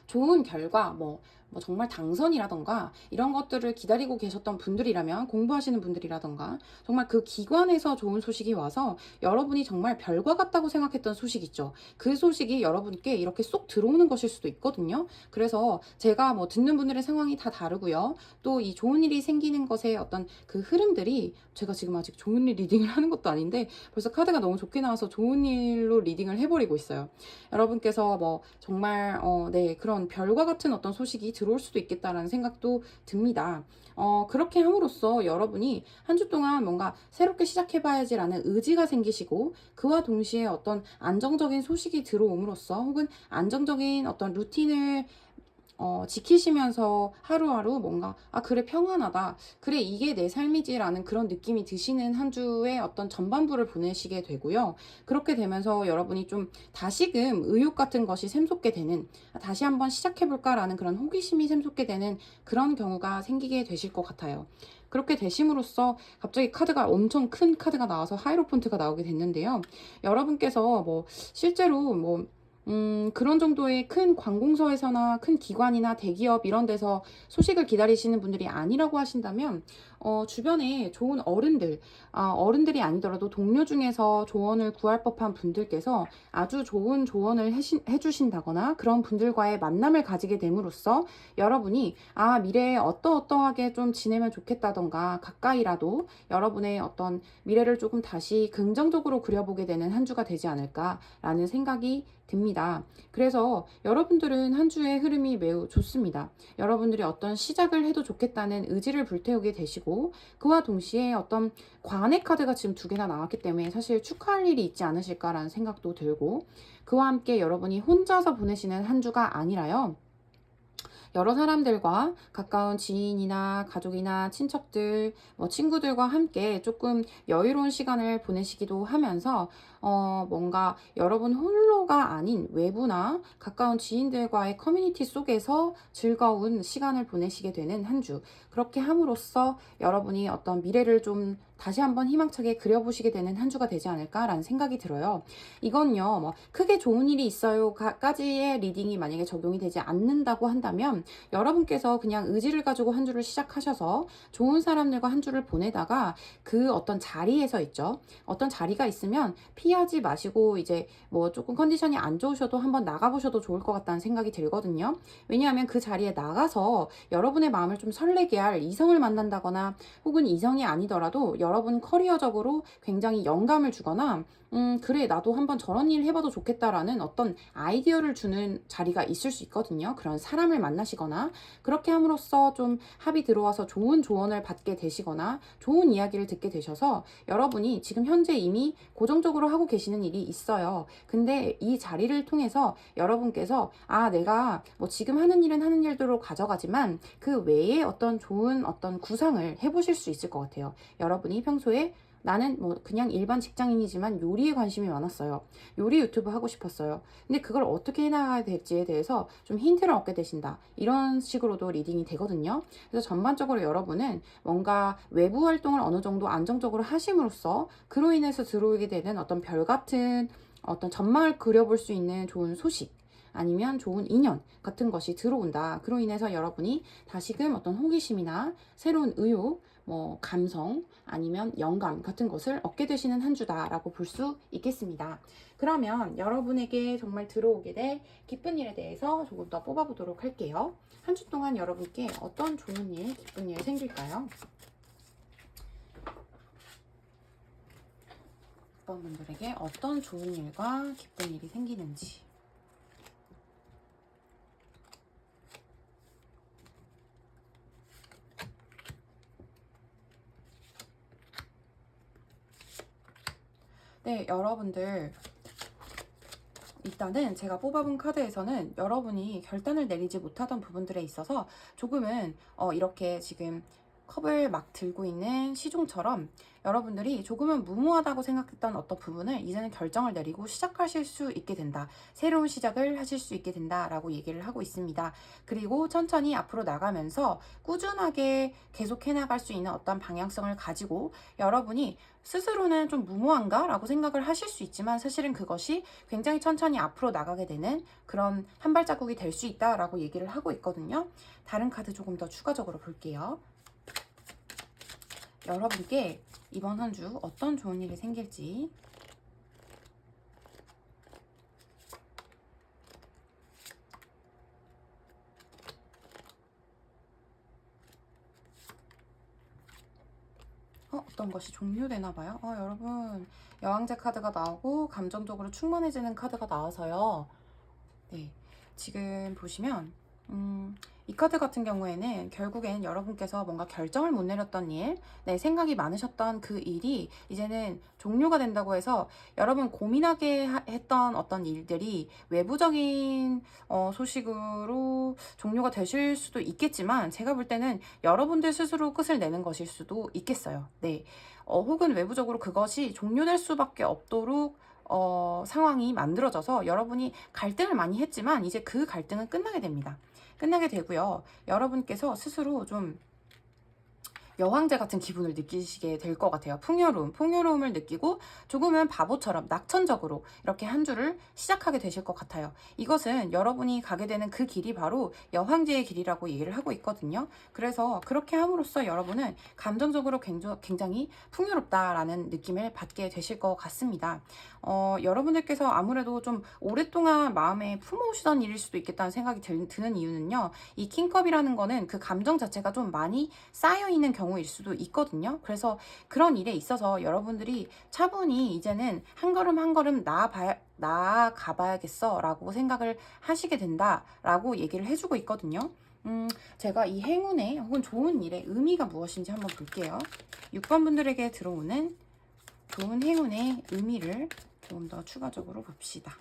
좋은 결과, 뭐 뭐 정말 당선이라던가 이런 것들을 기다리고 계셨던 분들이라면, 공부하시는 분들이라던가 정말 그 기관에서 좋은 소식이 와서 여러분이 정말 별과 같다고 생각했던 소식 있죠. 그 소식이 여러분께 이렇게 쏙 들어오는 것일 수도 있거든요. 그래서 제가 뭐 듣는 분들의 상황이 다 다르고요. 또 이 좋은 일이 생기는 것의 어떤 그 흐름들이, 제가 지금 아직 좋은 일 리딩을 하는 것도 아닌데 벌써 카드가 너무 좋게 나와서 좋은 일로 리딩을 해버리고 있어요. 여러분께서 뭐 정말 네, 그런 별과 같은 어떤 소식이 들어올 수도 있겠다라는 생각도 듭니다. 그렇게 함으로써 여러분이 한 주 동안 뭔가 새롭게 시작해봐야지라는 의지가 생기시고, 그와 동시에 어떤 안정적인 소식이 들어옴으로써, 혹은 안정적인 어떤 루틴을 지키시면서 하루하루 뭔가, 아, 그래, 평안하다. 그래, 이게 내 삶이지라는 그런 느낌이 드시는 한 주의 어떤 전반부를 보내시게 되고요. 그렇게 되면서 여러분이 좀 다시금 의욕 같은 것이 샘솟게 되는, 다시 한번 시작해볼까라는 그런 호기심이 샘솟게 되는 그런 경우가 생기게 되실 것 같아요. 그렇게 되심으로써 갑자기 카드가, 엄청 큰 카드가 나와서 하이로폰트가 나오게 됐는데요. 여러분께서 뭐 실제로 뭐 그런 정도의 큰 관공서에서나 큰 기관이나 대기업 이런 데서 소식을 기다리시는 분들이 아니라고 하신다면, 주변에 좋은 어른들, 어른들이 아니더라도 동료 중에서 조언을 구할 법한 분들께서 아주 좋은 조언을 해주신다거나 그런 분들과의 만남을 가지게 됨으로써 여러분이, 아, 미래에 어떠어떠하게 좀 지내면 좋겠다던가, 가까이라도 여러분의 어떤 미래를 조금 다시 긍정적으로 그려보게 되는 한 주가 되지 않을까라는 생각이 듭니다. 그래서 여러분들은 한 주의 흐름이 매우 좋습니다. 여러분들이 어떤 시작을 해도 좋겠다는 의지를 불태우게 되시고, 그와 동시에 어떤 관의 카드가 지금 두 개나 나왔기 때문에 사실 축하할 일이 있지 않으실까라는 생각도 들고, 그와 함께 여러분이 혼자서 보내시는 한 주가 아니라요, 여러 사람들과, 가까운 지인이나 가족이나 친척들, 뭐 친구들과 함께 조금 여유로운 시간을 보내시기도 하면서, 뭔가 여러분 홀로가 아닌 외부나 가까운 지인들과의 커뮤니티 속에서 즐거운 시간을 보내시게 되는 한 주. 그렇게 함으로써 여러분이 어떤 미래를 좀 다시 한번 희망차게 그려보시게 되는 한 주가 되지 않을까라는 생각이 들어요. 이건요, 뭐 크게 좋은 일이 있어요까지의 리딩이 만약에 적용이 되지 않는다고 한다면, 여러분께서 그냥 의지를 가지고 한 주를 시작하셔서 좋은 사람들과 한 주를 보내다가 그 어떤 자리에서 있죠. 어떤 자리가 있으면 피하지 마시고, 이제 뭐 조금 컨디션이 안 좋으셔도 한번 나가보셔도 좋을 것 같다는 생각이 들거든요. 왜냐하면 그 자리에 나가서 여러분의 마음을 좀 설레게 할 이성을 만난다거나, 혹은 이성이 아니더라도 여러분 커리어적으로 굉장히 영감을 주거나, 그래, 나도 한번 저런 일 해봐도 좋겠다라는 어떤 아이디어를 주는 자리가 있을 수 있거든요. 그런 사람을 만나시거나, 그렇게 함으로써 좀 합이 들어와서 좋은 조언을 받게 되시거나 좋은 이야기를 듣게 되셔서, 여러분이 지금 현재 이미 고정적으로 하고 계시는 일이 있어요. 근데 이 자리를 통해서 여러분께서, 아, 내가 뭐 지금 하는 일은 하는 일대로 가져가지만 그 외에 어떤 좋은 어떤 구상을 해보실 수 있을 것 같아요. 여러분이 평소에, 나는 뭐 그냥 일반 직장인이지만 요리에 관심이 많았어요. 요리 유튜브 하고 싶었어요. 근데 그걸 어떻게 해나가야 될지에 대해서 좀 힌트를 얻게 되신다. 이런 식으로도 리딩이 되거든요. 그래서 전반적으로 여러분은 뭔가 외부 활동을 어느 정도 안정적으로 하심으로써 그로 인해서 들어오게 되는 어떤 별 같은 어떤 전망을 그려볼 수 있는 좋은 소식, 아니면 좋은 인연 같은 것이 들어온다. 그로 인해서 여러분이 다시금 어떤 호기심이나 새로운 의욕, 뭐 감성, 아니면 영감 같은 것을 얻게 되시는 한 주다라고 볼 수 있겠습니다. 그러면 여러분에게 정말 들어오게 될 기쁜 일에 대해서 조금 더 뽑아보도록 할게요. 한 주 동안 여러분께 어떤 좋은 일, 기쁜 일 생길까요? 6번 분들에게 어떤 좋은 일과 기쁜 일이 생기는지. 네, 여러분들, 일단은 제가 뽑아본 카드에서는 여러분이 결단을 내리지 못하던 부분들에 있어서 조금은 이렇게 지금 컵을 막 들고 있는 시종처럼 여러분들이 조금은 무모하다고 생각했던 어떤 부분을 이제는 결정을 내리고 시작하실 수 있게 된다. 새로운 시작을 하실 수 있게 된다라고 얘기를 하고 있습니다. 그리고 천천히 앞으로 나가면서 꾸준하게 계속해 나갈 수 있는 어떤 방향성을 가지고 여러분이 스스로는 좀 무모한가? 라고 생각을 하실 수 있지만 사실은 그것이 굉장히 천천히 앞으로 나가게 되는 그런 한 발자국이 될 수 있다라고 얘기를 하고 있거든요. 다른 카드 조금 더 추가적으로 볼게요. 여러분께 이번 한 주 어떤 좋은 일이 생길지. 어떤 것이 종료되나 봐요. 여러분, 여왕제 카드가 나오고 감정적으로 충만해지는 카드가 나와서요. 네, 지금 보시면 이 카드 같은 경우에는 결국엔 여러분께서 뭔가 결정을 못 내렸던 일, 네, 생각이 많으셨던 그 일이 이제는 종료가 된다고 해서 여러분 고민하게 했던 어떤 일들이 외부적인 소식으로 종료가 되실 수도 있겠지만 제가 볼 때는 여러분들 스스로 끝을 내는 것일 수도 있겠어요. 네, 혹은 외부적으로 그것이 종료될 수밖에 없도록 상황이 만들어져서 여러분이 갈등을 많이 했지만 이제 그 갈등은 끝나게 됩니다. 끝나게 되고요. 여러분께서 스스로 좀 여왕제 같은 기분을 느끼시게 될 것 같아요. 풍요로움을 느끼고 조금은 바보처럼 낙천적으로 이렇게 한 주를 시작하게 되실 것 같아요. 이것은 여러분이 가게 되는 그 길이 바로 여왕제의 길이라고 얘기를 하고 있거든요. 그래서 그렇게 함으로써 여러분은 감정적으로 굉장히 풍요롭다라는 느낌을 받게 되실 것 같습니다. 여러분들께서 아무래도 좀 오랫동안 마음에 품어오시던 일일 수도 있겠다는 생각이 드는 이유는요. 이 킹컵이라는 거는 그 감정 자체가 좀 많이 쌓여있는 경우일 수도 있거든요. 그래서 그런 일에 있어서 여러분들이 차분히 이제는 한 걸음 한 걸음 나아가 봐야겠어 라고 생각을 하시게 된다 라고 얘기를 해주고 있거든요. 제가 이 행운의 혹은 좋은 일의 의미가 무엇인지 한번 볼게요. 6번 분들에게 들어오는 좋은 행운의 의미를 조금 더 추가적으로 봅시다.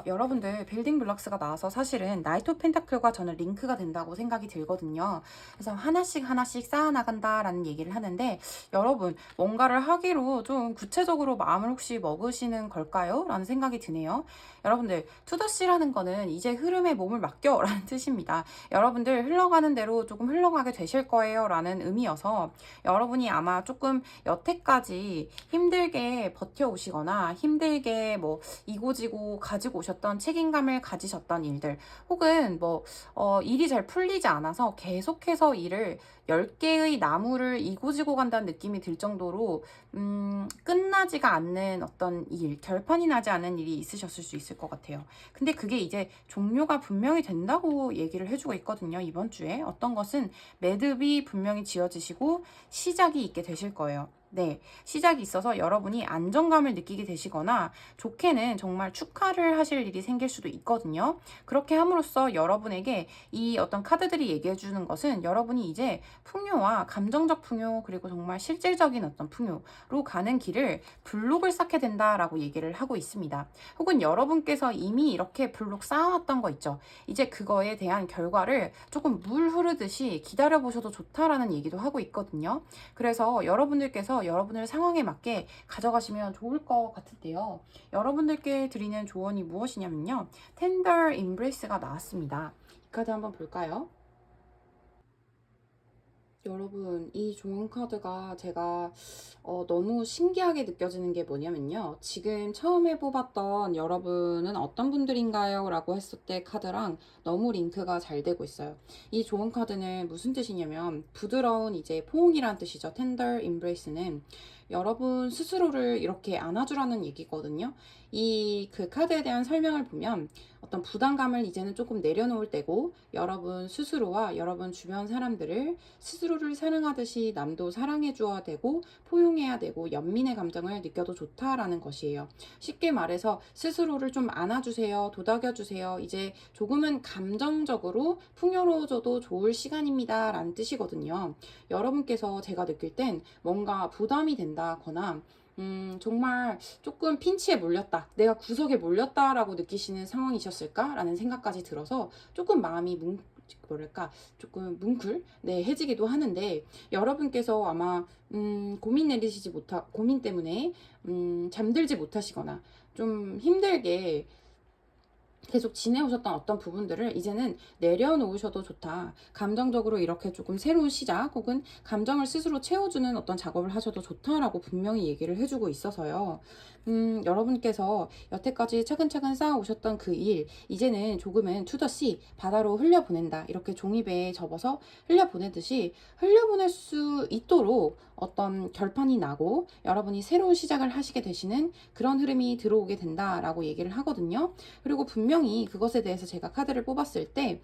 여러분들 빌딩 블럭스가 나와서 사실은 나이트 오브 펜타클과 저는 링크가 된다고 생각이 들거든요. 그래서 하나씩 하나씩 쌓아나간다라는 얘기를 하는데 여러분 뭔가를 하기로 좀 구체적으로 마음을 혹시 먹으시는 걸까요? 라는 생각이 드네요. 여러분들 투더씨라는 거는 이제 흐름에 몸을 맡겨 라는 뜻입니다. 여러분들 흘러가는 대로 조금 흘러가게 되실 거예요 라는 의미여서 여러분이 아마 조금 여태까지 힘들게 버텨오시거나 힘들게 뭐 이고지고 가지고 오셨던 책임감을 가지셨던 일들 혹은 일이 잘 풀리지 않아서 계속해서 일을 10개의 나무를 이고지고 간다는 느낌이 들 정도로 끝나지가 않는 어떤 일, 결판이 나지 않은 일이 있으셨을 수 있을 것 같아요. 근데 그게 이제 종료가 분명히 된다고 얘기를 해주고 있거든요. 이번 주에 어떤 것은 매듭이 분명히 지어지시고 시작이 있게 되실 거예요. 네, 시작이 있어서 여러분이 안정감을 느끼게 되시거나 좋게는 정말 축하를 하실 일이 생길 수도 있거든요. 그렇게 함으로써 여러분에게 이 어떤 카드들이 얘기해 주는 것은 여러분이 이제 풍요와 감정적 풍요 그리고 정말 실질적인 어떤 풍요로 가는 길을 블록을 쌓게 된다라고 얘기를 하고 있습니다. 혹은 여러분께서 이미 이렇게 블록 쌓아왔던 거 있죠. 이제 그거에 대한 결과를 조금 물 흐르듯이 기다려 보셔도 좋다라는 얘기도 하고 있거든요. 그래서 여러분들께서 여러분의 상황에 맞게 가져가시면 좋을 것 같은데요. 여러분들께 드리는 조언이 무엇이냐면요. Tender Embrace가 나왔습니다. 이 카드 한번 볼까요? 여러분, 이 조언 카드가 제가 너무 신기하게 느껴지는 게 뭐냐면요. 지금 처음에 뽑았던 여러분은 어떤 분들인가요? 라고 했을 때 카드랑 너무 링크가 잘 되고 있어요. 이 조언 카드는 무슨 뜻이냐면 부드러운 이제 포옹이란 뜻이죠. Tender Embrace는 여러분 스스로를 이렇게 안아주라는 얘기거든요. 이 그 카드에 대한 설명을 보면 어떤 부담감을 이제는 조금 내려놓을 때고 여러분 스스로와 여러분 주변 사람들을 스스로를 사랑하듯이 남도 사랑해 주어야 되고 포용해야 되고 연민의 감정을 느껴도 좋다라는 것이에요. 쉽게 말해서 스스로를 좀 안아주세요. 도닥여주세요. 이제 조금은 감정적으로 풍요로워져도 좋을 시간입니다. 라는 뜻이거든요. 여러분께서 제가 느낄 땐 뭔가 부담이 된다거나 정말 조금 핀치에 몰렸다, 내가 구석에 몰렸다라고 느끼시는 상황이셨을까라는 생각까지 들어서 조금 마음이 뭐랄까 조금 네, 해지기도 하는데, 여러분께서 아마 고민 내리시지 못하 고민 때문에 잠들지 못하시거나 좀 힘들게 계속 지내오셨던 어떤 부분들을 이제는 내려놓으셔도 좋다. 감정적으로 이렇게 조금 새로운 시작 혹은 감정을 스스로 채워주는 어떤 작업을 하셔도 좋다라고 분명히 얘기를 해주고 있어서요. 여러분께서 여태까지 차근차근 쌓아오셨던 그 일, 이제는 조금은 투더씨 바다로 흘려보낸다. 이렇게 종이배에 접어서 흘려보내듯이 흘려보낼 수 있도록 어떤 결판이 나고 여러분이 새로운 시작을 하시게 되시는 그런 흐름이 들어오게 된다라고 얘기를 하거든요. 그리고 분명히 그것에 대해서 제가 카드를 뽑았을 때,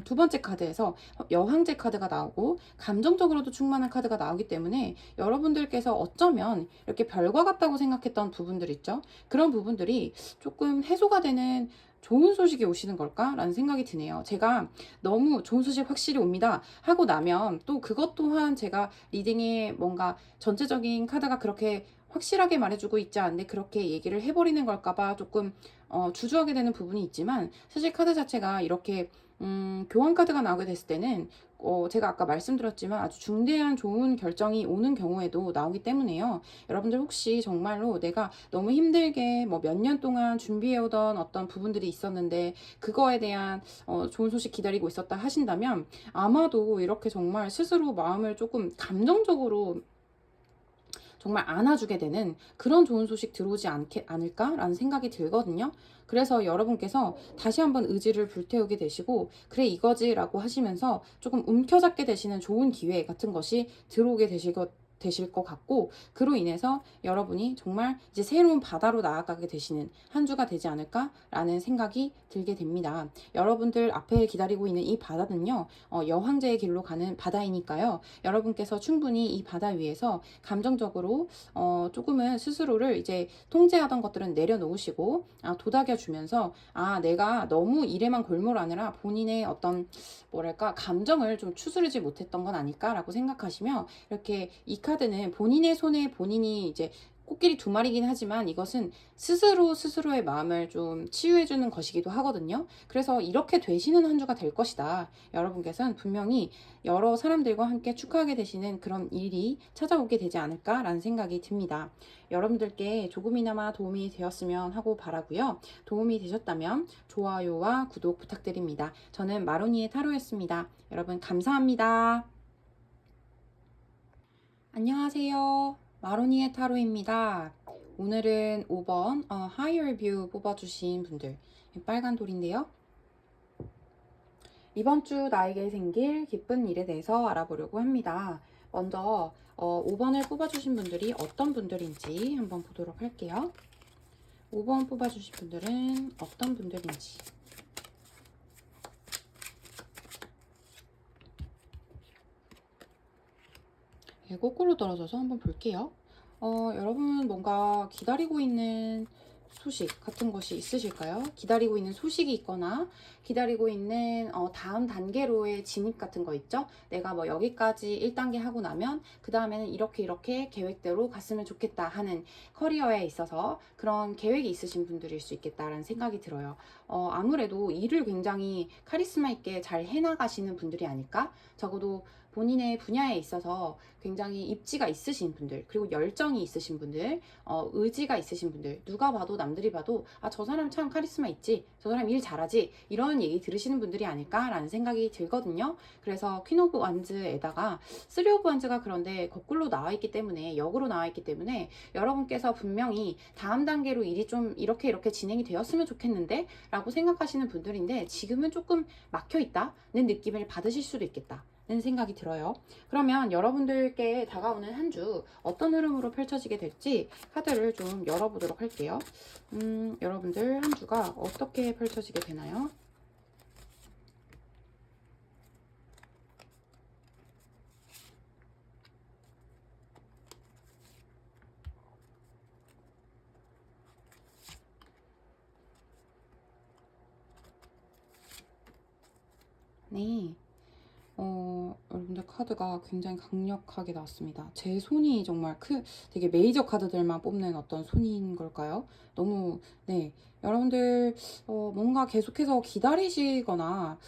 두 번째 카드에서 여황제 카드가 나오고 감정적으로도 충만한 카드가 나오기 때문에 여러분들께서 어쩌면 이렇게 별과 같다고 생각했던 부분들 있죠. 그런 부분들이 조금 해소가 되는 좋은 소식이 오시는 걸까라는 생각이 드네요. 제가 너무 좋은 소식 확실히 옵니다 하고 나면 또 그것 또한 제가 리딩에 뭔가 전체적인 카드가 그렇게 확실하게 말해주고 있지 않는데 그렇게 얘기를 해버리는 걸까봐 조금 주저하게 되는 부분이 있지만, 사실 카드 자체가 이렇게 교환 카드가 나오게 됐을 때는 제가 아까 말씀드렸지만 아주 중대한 좋은 결정이 오는 경우에도 나오기 때문에요. 여러분들 혹시 정말로 내가 너무 힘들게 뭐 몇 년 동안 준비해오던 어떤 부분들이 있었는데 그거에 대한 좋은 소식 기다리고 있었다 하신다면, 아마도 이렇게 정말 스스로 마음을 조금 감정적으로 정말 안아주게 되는 그런 좋은 소식 들어오지 않을까라는 생각이 들거든요. 그래서 여러분께서 다시 한번 의지를 불태우게 되시고, 그래 이거지라고 하시면서 조금 움켜잡게 되시는 좋은 기회 같은 것이 들어오게 되실 것 같고, 그로 인해서 여러분이 정말 이제 새로운 바다로 나아가게 되시는 한 주가 되지 않을까라는 생각이 들게 됩니다. 여러분들 앞에 기다리고 있는 이 바다는요, 여황제의 길로 가는 바다이니까요. 여러분께서 충분히 이 바다 위에서 감정적으로 조금은 스스로를 이제 통제하던 것들은 내려놓으시고, 도닥여주면서 내가 너무 일에만 골몰하느라 본인의 어떤 뭐랄까 감정을 좀 추스르지 못했던 건 아닐까라고 생각하시며, 이렇게 이 카드는 본인의 손에 본인이 이제 코끼리 두 마리긴 하지만 이것은 스스로의 마음을 좀 치유해주는 것이기도 하거든요. 그래서 이렇게 되시는 한 주가 될 것이다. 여러분께서는 분명히 여러 사람들과 함께 축하하게 되시는 그런 일이 찾아오게 되지 않을까라는 생각이 듭니다. 여러분들께 조금이나마 도움이 되었으면 하고 바라고요. 도움이 되셨다면 좋아요와 구독 부탁드립니다. 저는 마로니의 타로였습니다. 여러분 감사합니다. 안녕하세요. 마로니의 타로입니다. 오늘은 5번 Higher View 뽑아주신 분들, 빨간 돌인데요. 이번 주 나에게 생길 기쁜 일에 대해서 알아보려고 합니다. 먼저 5번을 뽑아주신 분들이 어떤 분들인지 한번 보도록 할게요. 5번 뽑아주신 분들은 어떤 분들인지. 거꾸로 떨어져서 한번 볼게요. 여러분 뭔가 기다리고 있는 소식 같은 것이 있으실까요? 기다리고 있는 소식이 있거나 기다리고 있는 다음 단계로의 진입 같은 거 있죠? 내가 뭐 여기까지 1단계 하고 나면 그 다음에는 이렇게 계획대로 갔으면 좋겠다 하는 커리어에 있어서 그런 계획이 있으신 분들일 수 있겠다라는 생각이 들어요. 아무래도 일을 굉장히 카리스마 있게 잘 해나가시는 분들이 아닐까? 적어도 본인의 분야에 있어서 굉장히 입지가 있으신 분들, 그리고 열정이 있으신 분들, 의지가 있으신 분들, 누가 봐도 남들이 봐도 저 사람 참 카리스마 있지, 저 사람 일 잘하지, 이런 얘기 들으시는 분들이 아닐까라는 생각이 들거든요. 그래서 퀸 오브 완즈에다가 쓰리 오브 완즈가 그런데 거꾸로 나와 있기 때문에, 역으로 나와 있기 때문에 여러분께서 분명히 다음 단계로 일이 좀 이렇게 진행이 되었으면 좋겠는데 라고 생각하시는 분들인데, 지금은 조금 막혀 있다는 느낌을 받으실 수도 있겠다 는 생각이 들어요. 그러면 여러분들께 다가오는 한 주 어떤 흐름으로 펼쳐지게 될지 카드를 좀 열어보도록 할게요. 여러분들 한 주가 어떻게 펼쳐지게 되나요? 네. 여러분들 카드가 굉장히 강력하게 나왔습니다. 제 손이 정말 되게 메이저 카드들만 뽑는 어떤 손인 걸까요? 너무, 네. 여러분들, 뭔가 계속해서 기다리시거나,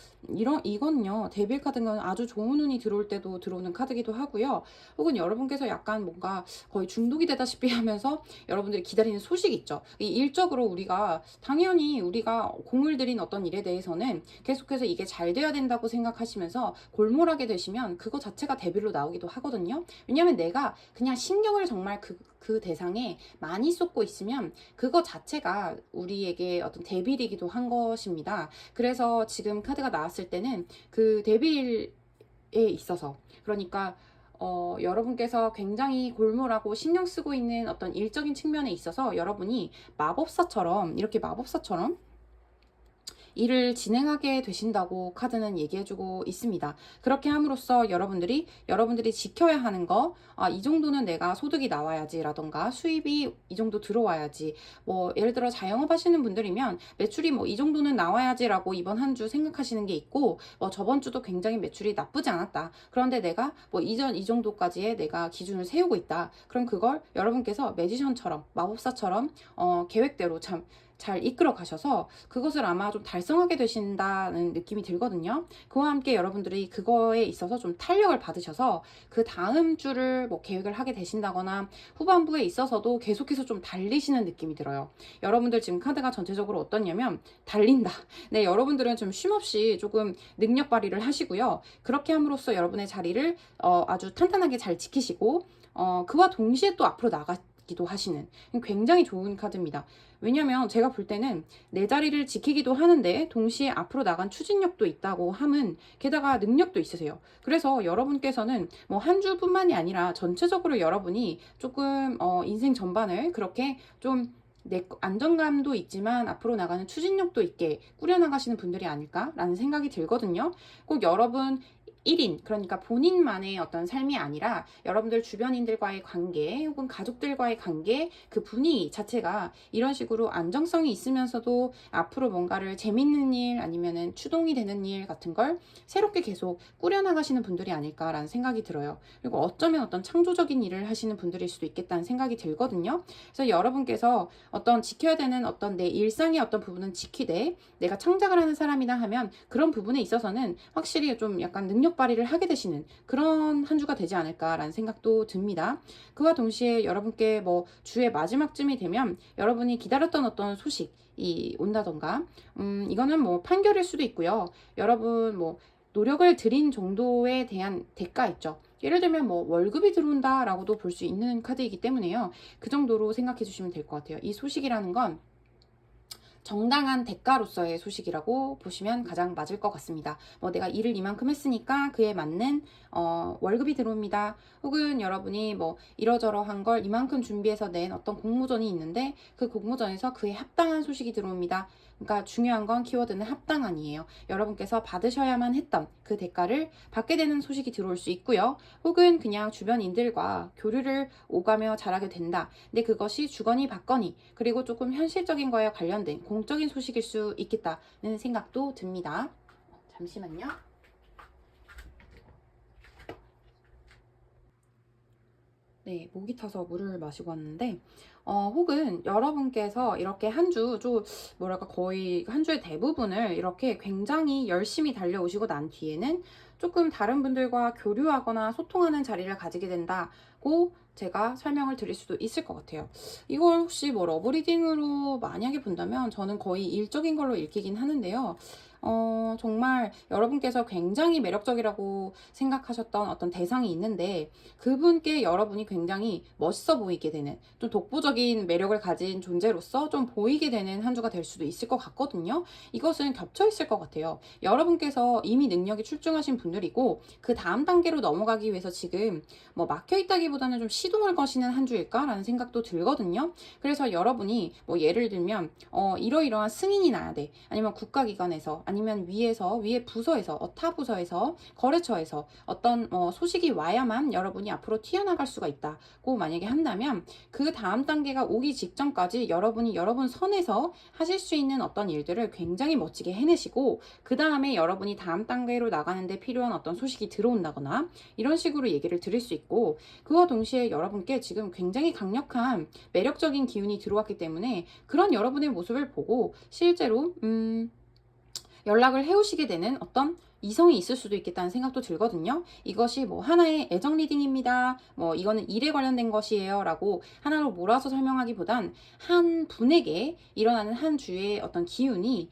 이건요, 데빌 카드는 아주 좋은 운이 들어올 때도 들어오는 카드기도 하고요. 혹은 여러분께서 약간 뭔가 거의 중독이 되다시피 하면서 여러분들이 기다리는 소식 있죠. 이 일적으로 당연히 우리가 공을 들인 어떤 일에 대해서는 계속해서 이게 잘 돼야 된다고 생각하시면서 골몰하게 되시면 그거 자체가 데빌로 나오기도 하거든요. 왜냐하면 내가 그냥 신경을 정말 그 대상에 많이 쏟고 있으면 그거 자체가 우리에게 어떤 데빌이기도 한 것입니다. 그래서 지금 카드가 나왔을 때는 그 데빌에 있어서, 그러니까 여러분께서 굉장히 골몰하고 신경 쓰고 있는 어떤 일적인 측면에 있어서 여러분이 이렇게 마법사처럼 일을 진행하게 되신다고 카드는 얘기해주고 있습니다. 그렇게 함으로써 여러분들이 지켜야 하는 거, 이 정도는 내가 소득이 나와야지 라던가 수입이 이 정도 들어와야지, 뭐 예를 들어 자영업 하시는 분들이면 매출이 뭐 이 정도는 나와야지 라고 이번 한 주 생각하시는 게 있고, 저번 주도 굉장히 매출이 나쁘지 않았다. 그런데 내가 뭐 이전 이 정도까지의 내가 기준을 세우고 있다. 그럼 그걸 여러분께서 매지션처럼, 마법사처럼 계획대로 잘 이끌어 가셔서 그것을 아마 좀 달성하게 되신다는 느낌이 들거든요. 그와 함께 여러분들이 그거에 있어서 좀 탄력을 받으셔서 그 다음 주를 뭐 계획을 하게 되신다거나 후반부에 있어서도 계속해서 좀 달리시는 느낌이 들어요. 여러분들 지금 카드가 전체적으로 어떠냐면 달린다. 네, 여러분들은 좀 쉼없이 조금 능력 발휘를 하시고요. 그렇게 함으로써 여러분의 자리를 아주 탄탄하게 잘 지키시고 그와 동시에 또 앞으로 나가기도 하시는 굉장히 좋은 카드입니다. 왜냐면 제가 볼 때는 내 자리를 지키기도 하는데 동시에 앞으로 나간 추진력도 있다고 함은, 게다가 능력도 있으세요. 그래서 여러분께서는 뭐 한 주뿐만이 아니라 전체적으로 여러분이 조금 인생 전반을 그렇게 좀 안정감도 있지만 앞으로 나가는 추진력도 있게 꾸려나가시는 분들이 아닐까라는 생각이 들거든요. 꼭 여러분 1인, 그러니까 본인만의 어떤 삶이 아니라 여러분들 주변인들과의 관계 혹은 가족들과의 관계, 그 분위기 자체가 이런 식으로 안정성이 있으면서도 앞으로 뭔가를 재밌는 일 아니면은 추동이 되는 일 같은 걸 새롭게 계속 꾸려나가시는 분들이 아닐까라는 생각이 들어요. 그리고 어쩌면 어떤 창조적인 일을 하시는 분들일 수도 있겠다는 생각이 들거든요. 그래서 여러분께서 어떤 지켜야 되는 어떤 내 일상의 어떤 부분은 지키되 내가 창작을 하는 사람이다 하면 그런 부분에 있어서는 확실히 좀 약간 능력 발휘를 하게 되시는 그런 한 주가 되지 않을까라는 생각도 듭니다. 그와 동시에 여러분께 뭐 주의 마지막쯤이 되면 여러분이 기다렸던 어떤 소식이 온다던가, 이거는 뭐 판결일 수도 있고요. 여러분 뭐 노력을 들인 정도에 대한 대가 있죠. 예를 들면 뭐 월급이 들어온다 라고도 볼 수 있는 카드이기 때문에요. 그 정도로 생각해 주시면 될 것 같아요. 이 소식이라는 건 정당한 대가로서의 소식이라고 보시면 가장 맞을 것 같습니다. 뭐 내가 일을 이만큼 했으니까 그에 맞는 월급이 들어옵니다. 혹은 여러분이 뭐 이러저러한 걸 이만큼 준비해서 낸 어떤 공모전이 있는데 그 공모전에서 그에 합당한 소식이 들어옵니다. 그러니까 중요한 건 키워드는 합당한이에요. 여러분께서 받으셔야만 했던 그 대가를 받게 되는 소식이 들어올 수 있고요. 혹은 그냥 주변인들과 교류를 오가며 잘하게 된다. 근데 그것이 주거니 받거니 그리고 조금 현실적인 거에 관련된 공적인 소식일 수 있겠다는 생각도 듭니다. 잠시만요. 네, 목이 타서 물을 마시고 왔는데, 혹은 여러분께서 이렇게 한 주, 뭐랄까, 거의 한 주의 대부분을 이렇게 굉장히 열심히 달려오시고 난 뒤에는 조금 다른 분들과 교류하거나 소통하는 자리를 가지게 된다고 제가 설명을 드릴 수도 있을 것 같아요. 이걸 혹시 뭐 러브리딩으로 만약에 본다면 저는 거의 일적인 걸로 읽히긴 하는데요. 정말 여러분께서 굉장히 매력적이라고 생각하셨던 어떤 대상이 있는데 그분께 여러분이 굉장히 멋있어 보이게 되는, 좀 독보적인 매력을 가진 존재로서 좀 보이게 되는 한 주가 될 수도 있을 것 같거든요. 이것은 겹쳐 있을 것 같아요. 여러분께서 이미 능력이 출중하신 분들이고 그 다음 단계로 넘어가기 위해서 지금 뭐 막혀 있다기보다는 좀 시동을 거시는 한 주일까라는 생각도 들거든요. 그래서 여러분이 뭐 예를 들면 이러이러한 승인이 나야 돼. 아니면 국가기관에서, 아니면 위에 부서에서, 타 부서에서, 거래처에서 어떤 소식이 와야만 여러분이 앞으로 튀어나갈 수가 있다고 만약에 한다면, 그 다음 단계가 오기 직전까지 여러분이 여러분 선에서 하실 수 있는 어떤 일들을 굉장히 멋지게 해내시고, 그 다음에 여러분이 다음 단계로 나가는데 필요한 어떤 소식이 들어온다거나 이런 식으로 얘기를 드릴 수 있고, 그와 동시에 여러분께 지금 굉장히 강력한 매력적인 기운이 들어왔기 때문에 그런 여러분의 모습을 보고 실제로 연락을 해오시게 되는 어떤 이성이 있을 수도 있겠다는 생각도 들거든요. 이것이 뭐 하나의 애정 리딩입니다. 뭐 이거는 일에 관련된 것이에요. 라고 하나로 몰아서 설명하기보단 한 분에게 일어나는 한 주의 어떤 기운이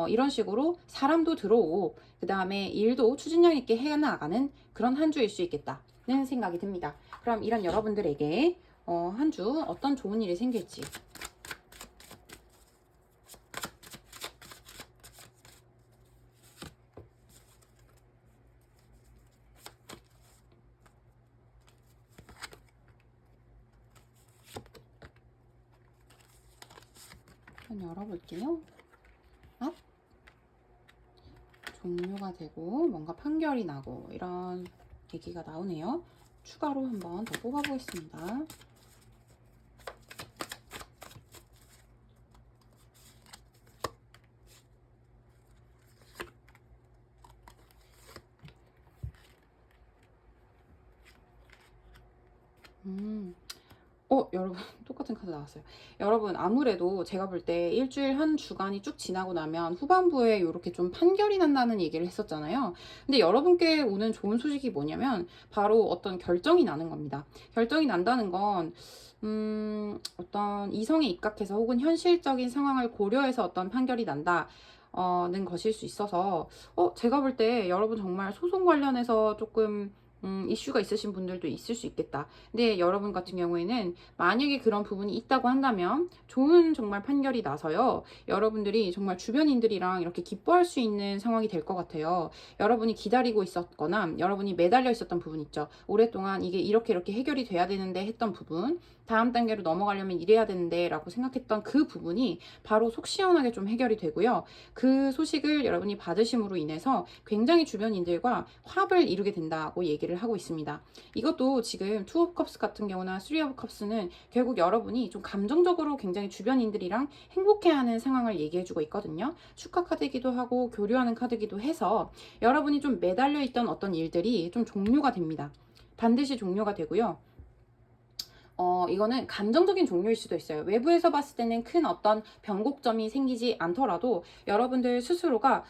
이런 식으로 사람도 들어오고 그 다음에 일도 추진력 있게 해나가는 그런 한 주일 수 있겠다는 생각이 듭니다. 그럼 이런 여러분들에게 한 주 어떤 좋은 일이 생길지. 한번 열어볼게요. 앞 종료가 되고 뭔가 판결이 나고 이런 얘기가 나오네요. 추가로 한번 더 뽑아보겠습니다. 여러분 똑같은 카드 나왔어요. 여러분 아무래도 제가 볼 때 일주일 한 주간이 쭉 지나고 나면 후반부에 이렇게 좀 판결이 난다는 얘기를 했었잖아요. 근데 여러분께 오는 좋은 소식이 뭐냐면 바로 어떤 결정이 나는 겁니다. 결정이 난다는 건 어떤 이성에 입각해서 혹은 현실적인 상황을 고려해서 어떤 판결이 난다. 는 것일 수 있어서 제가 볼 때 여러분 정말 소송 관련해서 조금 이슈가 있으신 분들도 있을 수 있겠다. 근데 여러분 같은 경우에는 만약에 그런 부분이 있다고 한다면 좋은 정말 판결이 나서요. 여러분들이 정말 주변인들이랑 이렇게 기뻐할 수 있는 상황이 될 것 같아요. 여러분이 기다리고 있었거나 여러분이 매달려 있었던 부분 있죠. 오랫동안 이게 이렇게 해결이 돼야 되는데 했던 부분, 다음 단계로 넘어가려면 이래야 되는데 라고 생각했던 그 부분이 바로 속 시원하게 좀 해결이 되고요. 그 소식을 여러분이 받으심으로 인해서 굉장히 주변인들과 화합을 이루게 된다고 얘기를 하고 있습니다. 이것도 지금 투 오브 컵스 같은 경우나 쓰리 오브 컵스는 결국 여러분이 좀 감정적으로 굉장히 주변인들이랑 행복해하는 상황을 얘기해주고 있거든요. 축하 카드이기도 하고 교류하는 카드이기도 해서 여러분이 좀 매달려 있던 어떤 일들이 좀 종료가 됩니다. 반드시 종료가 되고요. 이거는 감정적인 종료일 수도 있어요. 외부에서 봤을 때는 큰 어떤 변곡점이 생기지 않더라도 여러분들 스스로가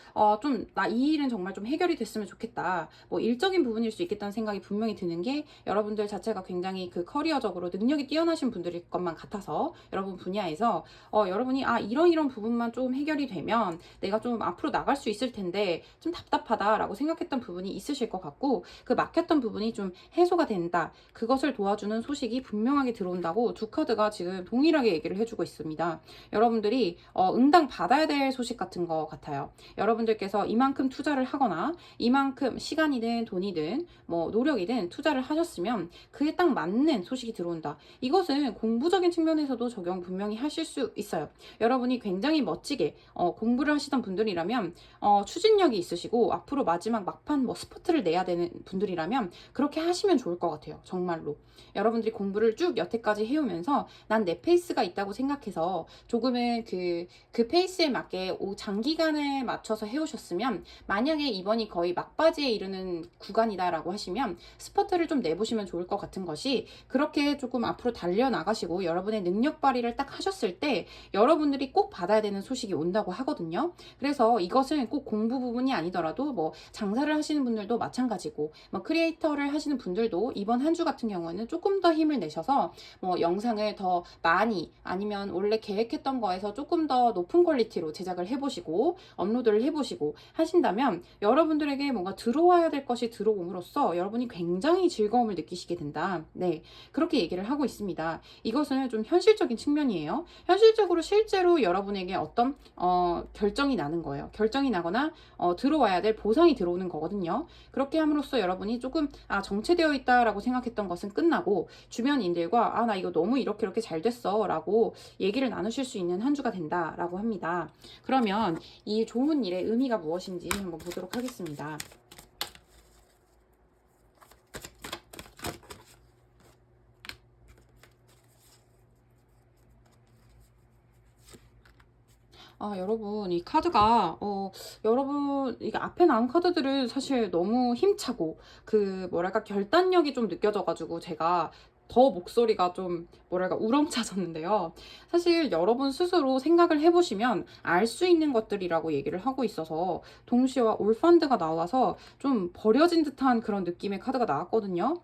나 이 일은 정말 좀 해결이 됐으면 좋겠다. 뭐 일적인 부분일 수 있겠다는 생각이 분명히 드는 게, 여러분들 자체가 굉장히 그 커리어적으로 능력이 뛰어나신 분들일 것만 같아서 여러분 분야에서 여러분이 이런 부분만 좀 해결이 되면 내가 좀 앞으로 나갈 수 있을 텐데 좀 답답하다라고 생각했던 부분이 있으실 것 같고, 그 막혔던 부분이 좀 해소가 된다. 그것을 도와주는 소식이 분명하게 들어온다고 두 카드가 지금 동일하게 얘기를 해주고 있습니다. 여러분들이 응당 받아야 될 소식 같은 거 같아요. 여러분들께서 이만큼 투자를 하거나 이만큼 시간이든 돈이든 뭐 노력이든 투자를 하셨으면 그에 딱 맞는 소식이 들어온다. 이것은 공부적인 측면에서도 적용 분명히 하실 수 있어요. 여러분이 굉장히 멋지게 공부를 하시던 분들이라면 추진력이 있으시고 앞으로 마지막 막판 뭐 스포트를 내야 되는 분들이라면 그렇게 하시면 좋을 것 같아요. 정말로. 여러분들이 공부를 쭉 여태까지 해오면서 난 내 페이스가 있다고 생각해서 조금은 그 페이스에 맞게 장기간에 맞춰서 해오셨으면, 만약에 이번이 거의 막바지에 이르는 구간이다라고 하시면 스퍼트를 좀 내보시면 좋을 것 같은 것이, 그렇게 조금 앞으로 달려나가시고 여러분의 능력 발휘를 딱 하셨을 때 여러분들이 꼭 받아야 되는 소식이 온다고 하거든요. 그래서 이것은 꼭 공부 부분이 아니더라도 뭐 장사를 하시는 분들도 마찬가지고, 뭐 크리에이터를 하시는 분들도 이번 한 주 같은 경우에는 조금 더 힘을 내셔서 들어서 뭐 영상을 더 많이 아니면 원래 계획했던 거에서 조금 더 높은 퀄리티로 제작을 해보시고 업로드를 해보시고 하신다면 여러분들에게 뭔가 들어와야 될 것이 들어옴으로써 여러분이 굉장히 즐거움을 느끼시게 된다. 네, 그렇게 얘기를 하고 있습니다. 이것은 좀 현실적인 측면이에요. 현실적으로 실제로 여러분에게 어떤 결정이 나는 거예요. 결정이 나거나 들어와야 될 보상이 들어오는 거거든요. 그렇게 함으로써 여러분이 조금 정체되어 있다라고 생각했던 것은 끝나고 주변인들과 나 이거 너무 이렇게 잘 됐어 라고 얘기를 나누실 수 있는 한 주가 된다라고 합니다. 그러면 이 좋은 일의 의미가 무엇인지 한번 보도록 하겠습니다. 여러분, 이 카드가, 여러분, 이게 앞에 나온 카드들은 사실 너무 힘차고, 뭐랄까, 결단력이 좀 느껴져가지고, 제가 더 목소리가 좀, 뭐랄까, 우렁차졌는데요. 사실 여러분 스스로 생각을 해보시면 알 수 있는 것들이라고 얘기를 하고 있어서, 동시와 올펀드가 나와서 좀 버려진 듯한 그런 느낌의 카드가 나왔거든요.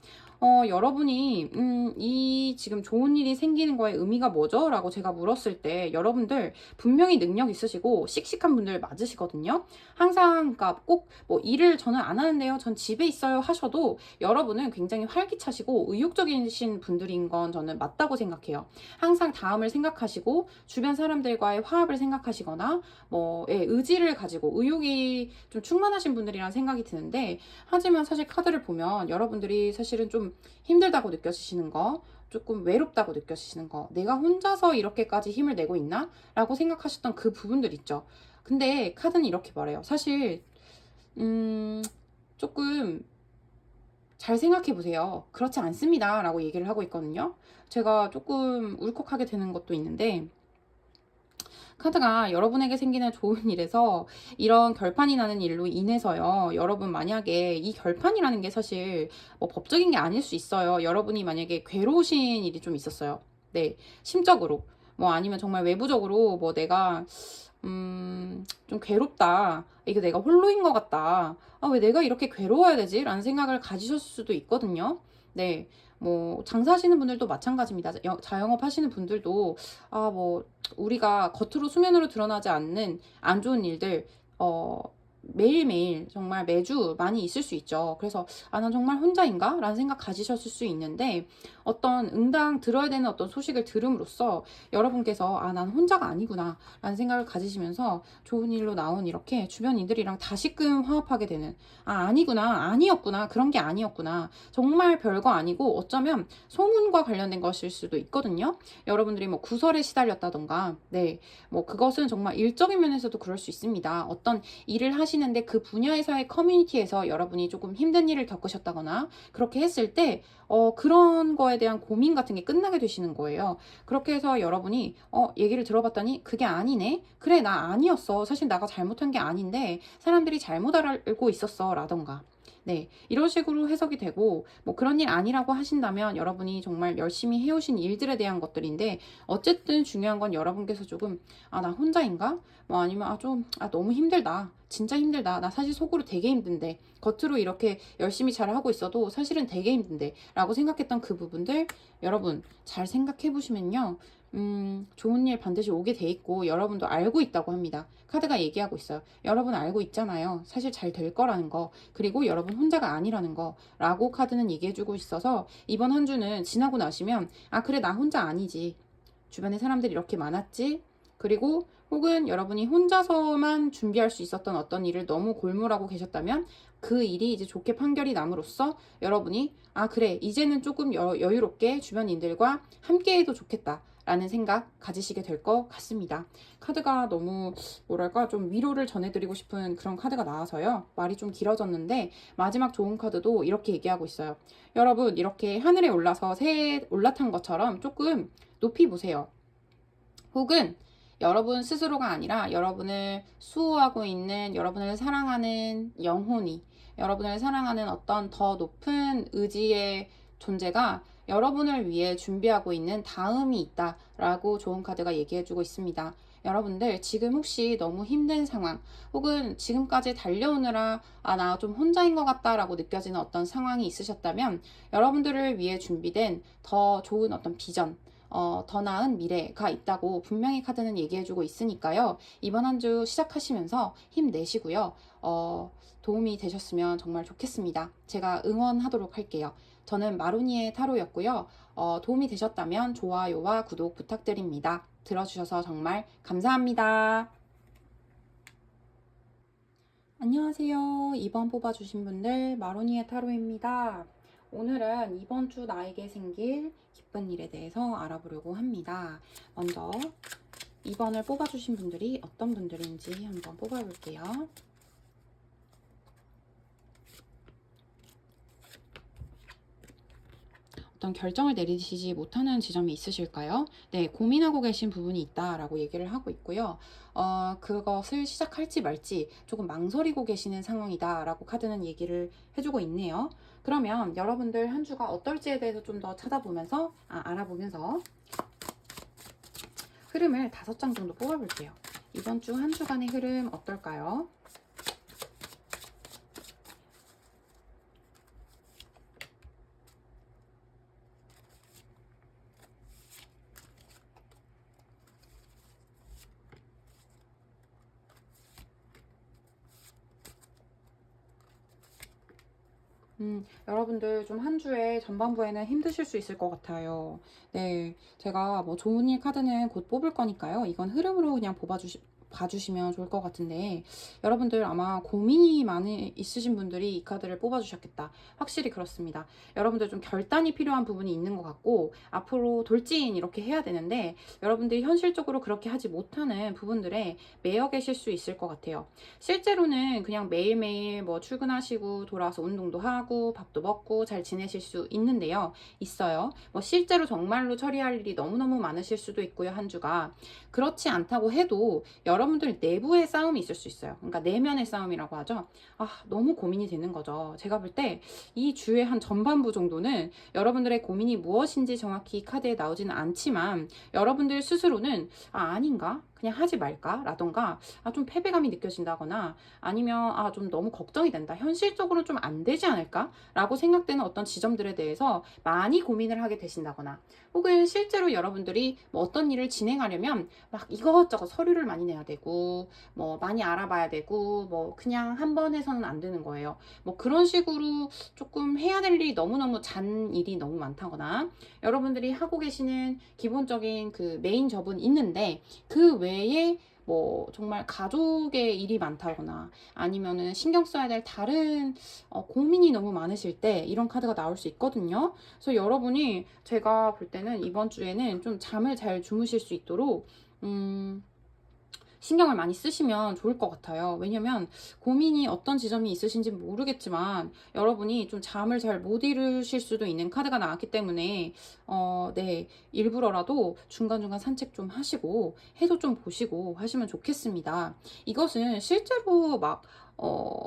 여러분이 이 지금 좋은 일이 생기는 거에 의미가 뭐죠? 라고 제가 물었을 때 여러분들 분명히 능력 있으시고 씩씩한 분들 맞으시거든요. 항상 그러니까 꼭 뭐 일을 저는 안 하는데요. 전 집에 있어요 하셔도 여러분은 굉장히 활기차시고 의욕적이신 분들인 건 저는 맞다고 생각해요. 항상 다음을 생각하시고 주변 사람들과의 화합을 생각하시거나 의지를 가지고 의욕이 좀 충만하신 분들이란 생각이 드는데 하지만 사실 카드를 보면 여러분들이 사실은 좀 힘들다고 느껴지시는 거, 조금 외롭다고 느껴지시는 거, 내가 혼자서 이렇게까지 힘을 내고 있나? 라고 생각하셨던 그 부분들 있죠. 근데 카드는 이렇게 말해요. 사실 조금 잘 생각해 보세요. 그렇지 않습니다. 라고 얘기를 하고 있거든요. 제가 조금 울컥하게 되는 것도 있는데 카드가 여러분에게 생기는 좋은 일에서 이런 결판이 나는 일로 인해서요. 여러분 만약에 이 결판이라는 게 사실 법적인 게 아닐 수 있어요. 여러분이 만약에 괴로우신 일이 좀 있었어요. 네, 심적으로. 아니면 정말 외부적으로 내가 좀 괴롭다. 이게 내가 홀로인 것 같다. 왜 내가 이렇게 괴로워야 되지? 라는 생각을 가지셨을 수도 있거든요. 네. 장사하시는 분들도 마찬가지입니다. 자영업 하시는 분들도, 우리가 겉으로 수면으로 드러나지 않는 안 좋은 일들, 매일매일 정말 매주 많이 있을 수 있죠. 그래서 난 정말 혼자인가? 라는 생각 가지셨을 수 있는데 어떤 응당 들어야 되는 어떤 소식을 들음으로써 여러분께서 난 혼자가 아니구나 라는 생각을 가지시면서 좋은 일로 나온 이렇게 주변인들이랑 다시금 화합하게 되는 아니구나 아니었구나 그런 게 아니었구나 정말 별거 아니고 어쩌면 소문과 관련된 것일 수도 있거든요. 여러분들이 구설에 시달렸다던가 그것은 정말 일적인 면에서도 그럴 수 있습니다. 어떤 일을 하시는데 그 분야에서의 커뮤니티에서 여러분이 조금 힘든 일을 겪으셨다거나 그렇게 했을 때 그런 거에 대한 고민 같은 게 끝나게 되시는 거예요. 그렇게 해서 여러분이 얘기를 들어봤더니 그게 아니네? 그래, 나 아니었어. 사실 나가 잘못한 게 아닌데 사람들이 잘못 알고 있었어. 라던가. 네, 이런 식으로 해석이 되고 그런 일 아니라고 하신다면 여러분이 정말 열심히 해오신 일들에 대한 것들인데 어쨌든 중요한 건 여러분께서 조금 나 혼자인가? 아니면 너무 힘들다. 진짜 힘들다. 나 사실 속으로 되게 힘든데 겉으로 이렇게 열심히 잘 하고 있어도 사실은 되게 힘든데 라고 생각했던 그 부분들 여러분 잘 생각해 보시면요. 좋은 일 반드시 오게 돼 있고 여러분도 알고 있다고 합니다. 카드가 얘기하고 있어요. 여러분 알고 있잖아요. 사실 잘 될 거라는 거. 그리고 여러분 혼자가 아니라는 거. 라고 카드는 얘기해주고 있어서 이번 한 주는 지나고 나시면 그래 나 혼자 아니지. 주변에 사람들이 이렇게 많았지. 그리고 혹은 여러분이 혼자서만 준비할 수 있었던 어떤 일을 너무 골몰하고 계셨다면 그 일이 이제 좋게 판결이 남으로써 여러분이 그래 이제는 조금 여유롭게 주변인들과 함께해도 좋겠다 라는 생각 가지시게 될 것 같습니다. 카드가 너무 뭐랄까 좀 위로를 전해드리고 싶은 그런 카드가 나와서요. 말이 좀 길어졌는데 마지막 좋은 카드도 이렇게 얘기하고 있어요. 여러분 이렇게 하늘에 올라서 새에 올라탄 것처럼 조금 높이 보세요. 혹은 여러분 스스로가 아니라 여러분을 수호하고 있는 여러분을 사랑하는 영혼이 여러분을 사랑하는 어떤 더 높은 의지의 존재가 여러분을 위해 준비하고 있는 다음이 있다라고 좋은 카드가 얘기해주고 있습니다. 여러분들 지금 혹시 너무 힘든 상황 혹은 지금까지 달려오느라 나 좀 혼자인 것 같다라고 느껴지는 어떤 상황이 있으셨다면 여러분들을 위해 준비된 더 좋은 어떤 비전 더 나은 미래가 있다고 분명히 카드는 얘기해주고 있으니까요. 이번 한 주 시작하시면서 힘내시고요. 도움이 되셨으면 정말 좋겠습니다. 제가 응원하도록 할게요. 저는 마로니의 타로였고요. 도움이 되셨다면 좋아요와 구독 부탁드립니다. 들어주셔서 정말 감사합니다. 안녕하세요. 2번 뽑아주신 분들 마로니의 타로입니다. 오늘은 이번 주 나에게 생길 기쁜 일에 대해서 알아보려고 합니다. 먼저 2번을 뽑아주신 분들이 어떤 분들인지 한번 뽑아볼게요. 어떤 결정을 내리시지 못하는 지점이 있으실까요? 네, 고민하고 계신 부분이 있다라고 얘기를 하고 있고요. 그것을 시작할지 말지 조금 망설이고 계시는 상황이다라고 카드는 얘기를 해주고 있네요. 그러면 여러분들 한 주가 어떨지에 대해서 좀 더 찾아보면서, 알아보면서 흐름을 5장 정도 뽑아볼게요. 이번 주 한 주간의 흐름 어떨까요? 여러분들 좀 한 주에 전반부에는 힘드실 수 있을 것 같아요. 네, 제가 뭐 좋은 일 카드는 곧 뽑을 거니까요. 이건 흐름으로 그냥 봐주시면 좋을 것 같은데, 여러분들 아마 고민이 많이 있으신 분들이 이 카드를 뽑아주셨겠다. 확실히 그렇습니다. 여러분들 좀 결단이 필요한 부분이 있는 것 같고, 앞으로 돌진 이렇게 해야 되는데, 여러분들이 현실적으로 그렇게 하지 못하는 부분들에 매여 계실 수 있을 것 같아요. 실제로는 그냥 매일매일 뭐 출근하시고 돌아와서 운동도 하고 밥도 먹고 잘 지내실 수 있어요. 뭐 실제로 정말로 처리할 일이 너무너무 많으실 수도 있고요, 한 주가. 그렇지 않다고 해도 여러분들 내부의 싸움이 있을 수 있어요. 그러니까 내면의 싸움이라고 하죠. 너무 고민이 되는 거죠. 제가 볼 때 이 주의 한 전반부 정도는 여러분들의 고민이 무엇인지 정확히 카드에 나오지는 않지만 여러분들 스스로는 아닌가? 그냥 하지 말까? 라던가 좀 패배감이 느껴진다거나 아니면 좀 너무 걱정이 된다. 현실적으로 좀 안 되지 않을까? 라고 생각되는 어떤 지점들에 대해서 많이 고민을 하게 되신다거나 혹은 실제로 여러분들이 뭐 어떤 일을 진행하려면 막 이것저것 서류를 많이 내야 되고 뭐 많이 알아봐야 되고 뭐 그냥 한 번 해서는 안 되는 거예요. 뭐 그런 식으로 조금 해야 될 일이 너무너무 잔 일이 너무 많다거나 여러분들이 하고 계시는 기본적인 그 메인 접은 있는데 그 외에 뭐 정말 가족의 일이 많다거나 아니면은 신경 써야 될 다른 고민이 너무 많으실 때 이런 카드가 나올 수 있거든요. 그래서 여러분이 제가 볼 때는 이번 주에는 좀 잠을 잘 주무실 수 있도록 신경을 많이 쓰시면 좋을 것 같아요. 왜냐면 고민이 어떤 지점이 있으신지 모르겠지만 여러분이 좀 잠을 잘 못 이루실 수도 있는 카드가 나왔기 때문에 네, 일부러라도 중간중간 산책 좀 하시고 해도 좀 보시고 하시면 좋겠습니다. 이것은 실제로 막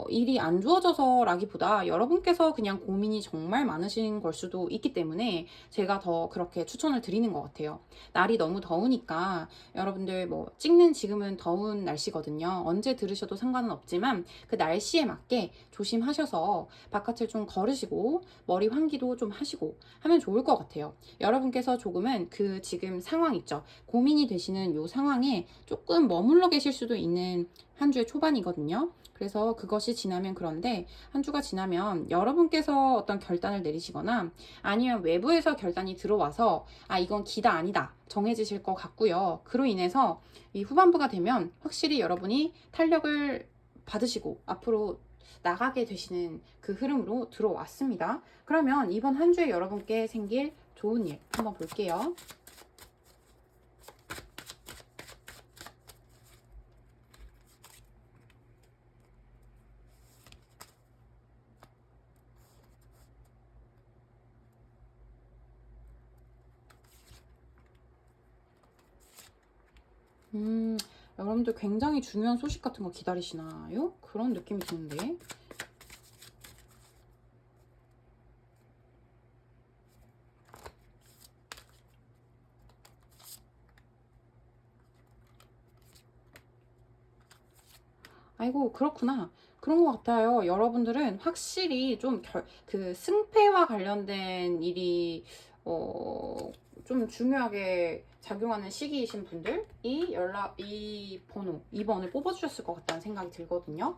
일이 안 좋아져서라기보다 여러분께서 그냥 고민이 정말 많으신 걸 수도 있기 때문에 제가 더 그렇게 추천을 드리는 것 같아요. 날이 너무 더우니까 여러분들 뭐 찍는 지금은 더운 날씨거든요. 언제 들으셔도 상관은 없지만 그 날씨에 맞게 조심하셔서 바깥을 좀 걸으시고 머리 환기도 좀 하시고 하면 좋을 것 같아요. 여러분께서 조금은 그 지금 상황 있죠. 고민이 되시는 요 상황에 조금 머물러 계실 수도 있는 한 주의 초반이거든요. 그래서 그것이 지나면 그런데 한 주가 지나면 여러분께서 어떤 결단을 내리시거나 아니면 외부에서 결단이 들어와서 이건 기다 아니다 정해지실 것 같고요. 그로 인해서 이 후반부가 되면 확실히 여러분이 탄력을 받으시고 앞으로 나가게 되시는 그 흐름으로 들어왔습니다. 그러면 이번 한 주에 여러분께 생길 좋은 일 한번 볼게요. 여러분들 굉장히 중요한 소식 같은 거 기다리시나요? 그런 느낌이 드는데. 아이고, 그렇구나. 그런 것 같아요. 여러분들은 확실히 좀 그 승패와 관련된 일이, 어, 좀 중요하게 작용하는 시기이신 분들이 이 번호, 2번을 뽑아주셨을 것 같다는 생각이 들거든요.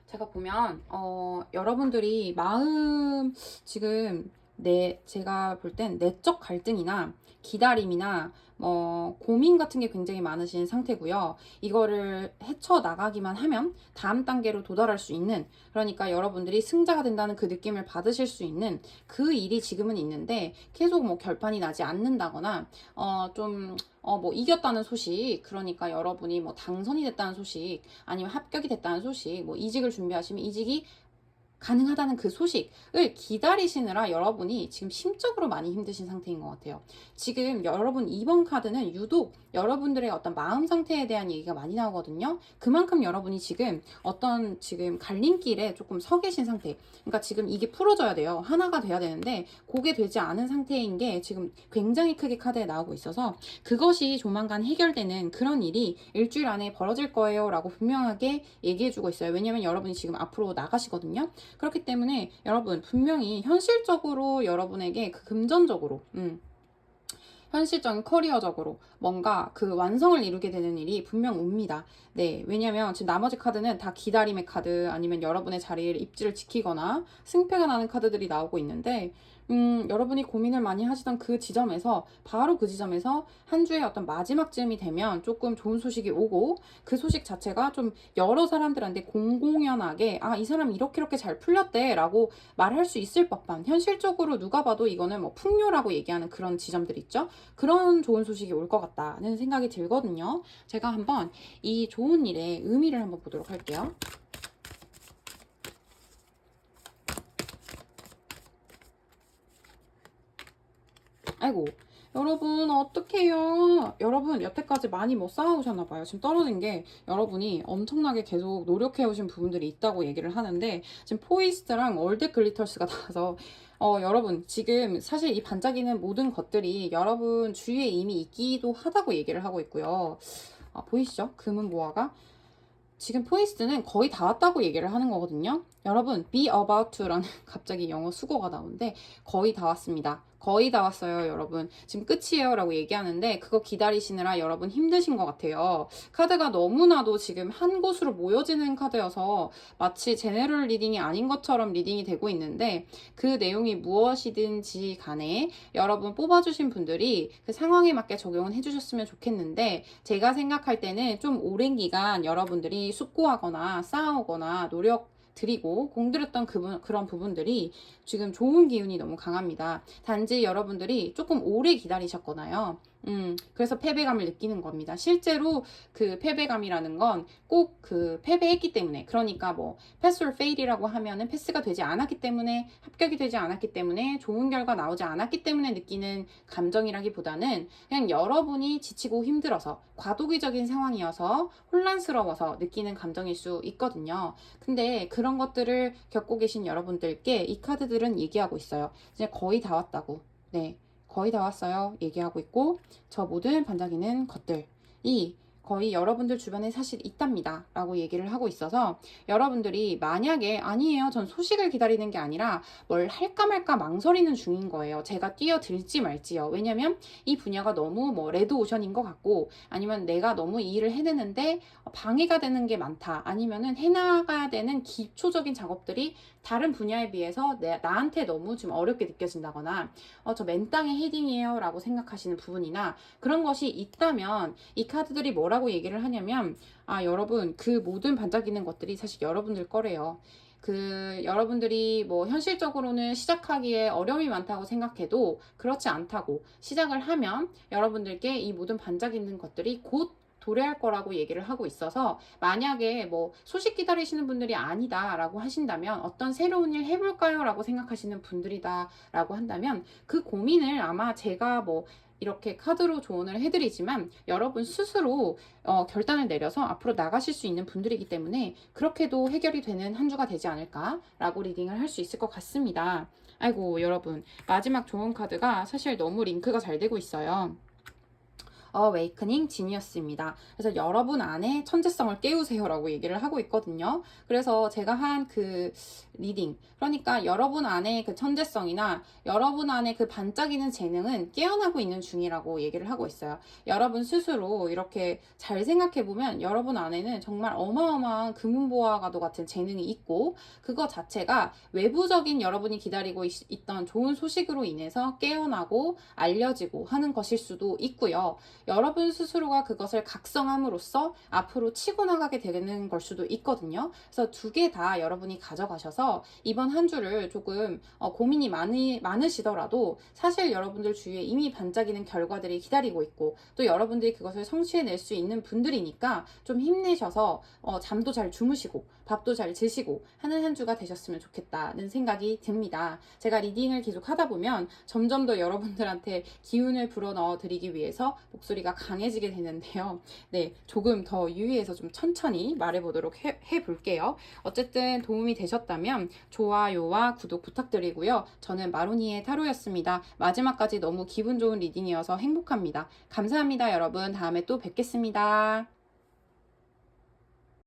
제가 보면, 여러분들이 마음, 지금 제가 볼 땐 내적 갈등이나 기다림이나 고민 같은 게 굉장히 많으신 상태고요. 이거를 헤쳐나가기만 하면 다음 단계로 도달할 수 있는, 그러니까 여러분들이 승자가 된다는 그 느낌을 받으실 수 있는 그 일이 지금은 있는데, 계속 뭐 결판이 나지 않는다거나, 뭐 이겼다는 소식, 그러니까 여러분이 뭐 당선이 됐다는 소식, 아니면 합격이 됐다는 소식, 뭐 이직을 준비하시면 이직이 가능하다는 그 소식을 기다리시느라 여러분이 지금 심적으로 많이 힘드신 상태인 것 같아요. 지금 여러분 2번 카드는 유독 여러분들의 어떤 마음 상태에 대한 얘기가 많이 나오거든요. 그만큼 여러분이 지금 어떤 지금 갈림길에 조금 서 계신 상태. 그러니까 지금 이게 풀어져야 돼요. 하나가 돼야 되는데 그게 되지 않은 상태인 게 지금 굉장히 크게 카드에 나오고 있어서 그것이 조만간 해결되는 그런 일이 일주일 안에 벌어질 거예요 라고 분명하게 얘기해주고 있어요. 왜냐면 여러분이 지금 앞으로 나가시거든요. 그렇기 때문에 여러분 분명히 현실적으로 여러분에게 그 금전적으로 현실적인 커리어적으로 뭔가 그 완성을 이루게 되는 일이 분명 옵니다. 네, 왜냐면 지금 나머지 카드는 다 기다림의 카드 아니면 여러분의 자리를 입지를 지키거나 승패가 나는 카드들이 나오고 있는데 여러분이 고민을 많이 하시던 그 지점에서 바로 그 지점에서 한 주의 어떤 마지막쯤이 되면 조금 좋은 소식이 오고 그 소식 자체가 좀 여러 사람들한테 공공연하게 이 사람 이렇게 잘 풀렸대 라고 말할 수 있을 법한 현실적으로 누가 봐도 이거는 뭐 풍요라고 얘기하는 그런 지점들 있죠. 그런 좋은 소식이 올 것 같다는 생각이 들거든요. 제가 한번 이 좋은 일의 의미를 한번 보도록 할게요. 아이고, 여러분 어떡해요. 여러분 여태까지 많이 뭐 쌓아오셨나봐요. 지금 떨어진 게 여러분이 엄청나게 계속 노력해오신 부분들이 있다고 얘기를 하는데 지금 포이스트랑 얼드 글리터스가 나와서 여러분 지금 사실 이 반짝이는 모든 것들이 여러분 주위에 이미 있기도 하다고 얘기를 하고 있고요. 보이시죠? 금은 모아가 지금 포이스트는 거의 다 왔다고 얘기를 하는 거거든요. 여러분, be about to라는 갑자기 영어 수거가 나오는데 거의 다 왔습니다. 거의 다 왔어요, 여러분. 지금 끝이에요 라고 얘기하는데 그거 기다리시느라 여러분 힘드신 것 같아요. 카드가 너무나도 지금 한 곳으로 모여지는 카드여서 마치 제네럴 리딩이 아닌 것처럼 리딩이 되고 있는데 그 내용이 무엇이든지 간에 여러분 뽑아주신 분들이 그 상황에 맞게 적용을 해주셨으면 좋겠는데 제가 생각할 때는 좀 오랜 기간 여러분들이 숙고하거나 쌓아오거나 드리고 공들였던 그런 부분들이 지금 좋은 기운이 너무 강합니다. 단지 여러분들이 조금 오래 기다리셨거나요. 그래서 패배감을 느끼는 겁니다. 실제로 그 패배감이라는 건 꼭 그 패배했기 때문에, 그러니까 뭐 패스 or fail이라고 하면은 패스가 되지 않았기 때문에, 합격이 되지 않았기 때문에, 좋은 결과 나오지 않았기 때문에 느끼는 감정이라기보다는 그냥 여러분이 지치고 힘들어서 과도기적인 상황이어서 혼란스러워서 느끼는 감정일 수 있거든요. 근데 그런 것들을 겪고 계신 여러분들께 이 카드들은 얘기하고 있어요. 이제 거의 다 왔다고. 네. 거의 다 왔어요. 얘기하고 있고 저 모든 반짝이는 것들이 거의 여러분들 주변에 사실 있답니다 라고 얘기를 하고 있어서 여러분들이 만약에 아니에요 전 소식을 기다리는 게 아니라 뭘 할까 말까 망설이는 중인 거예요. 제가 뛰어들지 말지요. 왜냐면 이 분야가 너무 뭐 레드오션인 것 같고 아니면 내가 너무 이 일을 해내는데 방해가 되는 게 많다 아니면은 해나가야 되는 기초적인 작업들이 다른 분야에 비해서 나한테 너무 좀 어렵게 느껴진다거나 저 맨땅에 헤딩이에요 라고 생각하시는 부분이나 그런 것이 있다면 이 카드들이 뭐라고 얘기를 하냐면 여러분 그 모든 반짝이는 것들이 사실 여러분들 거래요. 여러분들이 뭐 현실적으로는 시작하기에 어려움이 많다고 생각해도 그렇지 않다고 시작을 하면 여러분들께 이 모든 반짝이는 것들이 곧 도래할 거라고 얘기를 하고 있어서 만약에 뭐 소식 기다리시는 분들이 아니다 라고 하신다면 어떤 새로운 일 해볼까요 라고 생각하시는 분들이다 라고 한다면 그 고민을 아마 제가 뭐 이렇게 카드로 조언을 해드리지만 여러분 스스로 결단을 내려서 앞으로 나가실 수 있는 분들이기 때문에 그렇게도 해결이 되는 한 주가 되지 않을까라고 리딩을 할 수 있을 것 같습니다. 아이고 여러분 마지막 좋은 카드가 사실 너무 링크가 잘 되고 있어요. Awakening Genius입니다. 그래서 여러분 안에 천재성을 깨우세요라고 얘기를 하고 있거든요. 그래서 제가 한 그 리딩, 그러니까 여러분 안에 그 천재성이나 여러분 안에 그 반짝이는 재능은 깨어나고 있는 중이라고 얘기를 하고 있어요. 여러분 스스로 이렇게 잘 생각해 보면 여러분 안에는 정말 어마어마한 금은보화과도 같은 재능이 있고, 그거 자체가 외부적인 여러분이 기다리고 있던 좋은 소식으로 인해서 깨어나고 알려지고 하는 것일 수도 있고요. 여러분 스스로가 그것을 각성함으로써 앞으로 치고 나가게 되는 걸 수도 있거든요. 그래서 두 개 다 여러분이 가져가셔서 이번 한 주를 조금 고민이 많으시더라도 사실 여러분들 주위에 이미 반짝이는 결과들이 기다리고 있고, 또 여러분들이 그것을 성취해낼 수 있는 분들이니까 좀 힘내셔서 잠도 잘 주무시고 밥도 잘 드시고 하는 한 주가 되셨으면 좋겠다는 생각이 듭니다. 제가 리딩을 계속 하다 보면 점점 더 여러분들한테 기운을 불어넣어 드리기 위해서 목소리가 강해지게 되는데요. 네, 조금 더 유의해서 좀 천천히 말해보도록 해볼게요. 어쨌든 도움이 되셨다면 좋아요와 구독 부탁드리고요. 저는 마로니의 타로였습니다. 마지막까지 너무 기분 좋은 리딩이어서 행복합니다. 감사합니다, 여러분. 다음에 또 뵙겠습니다.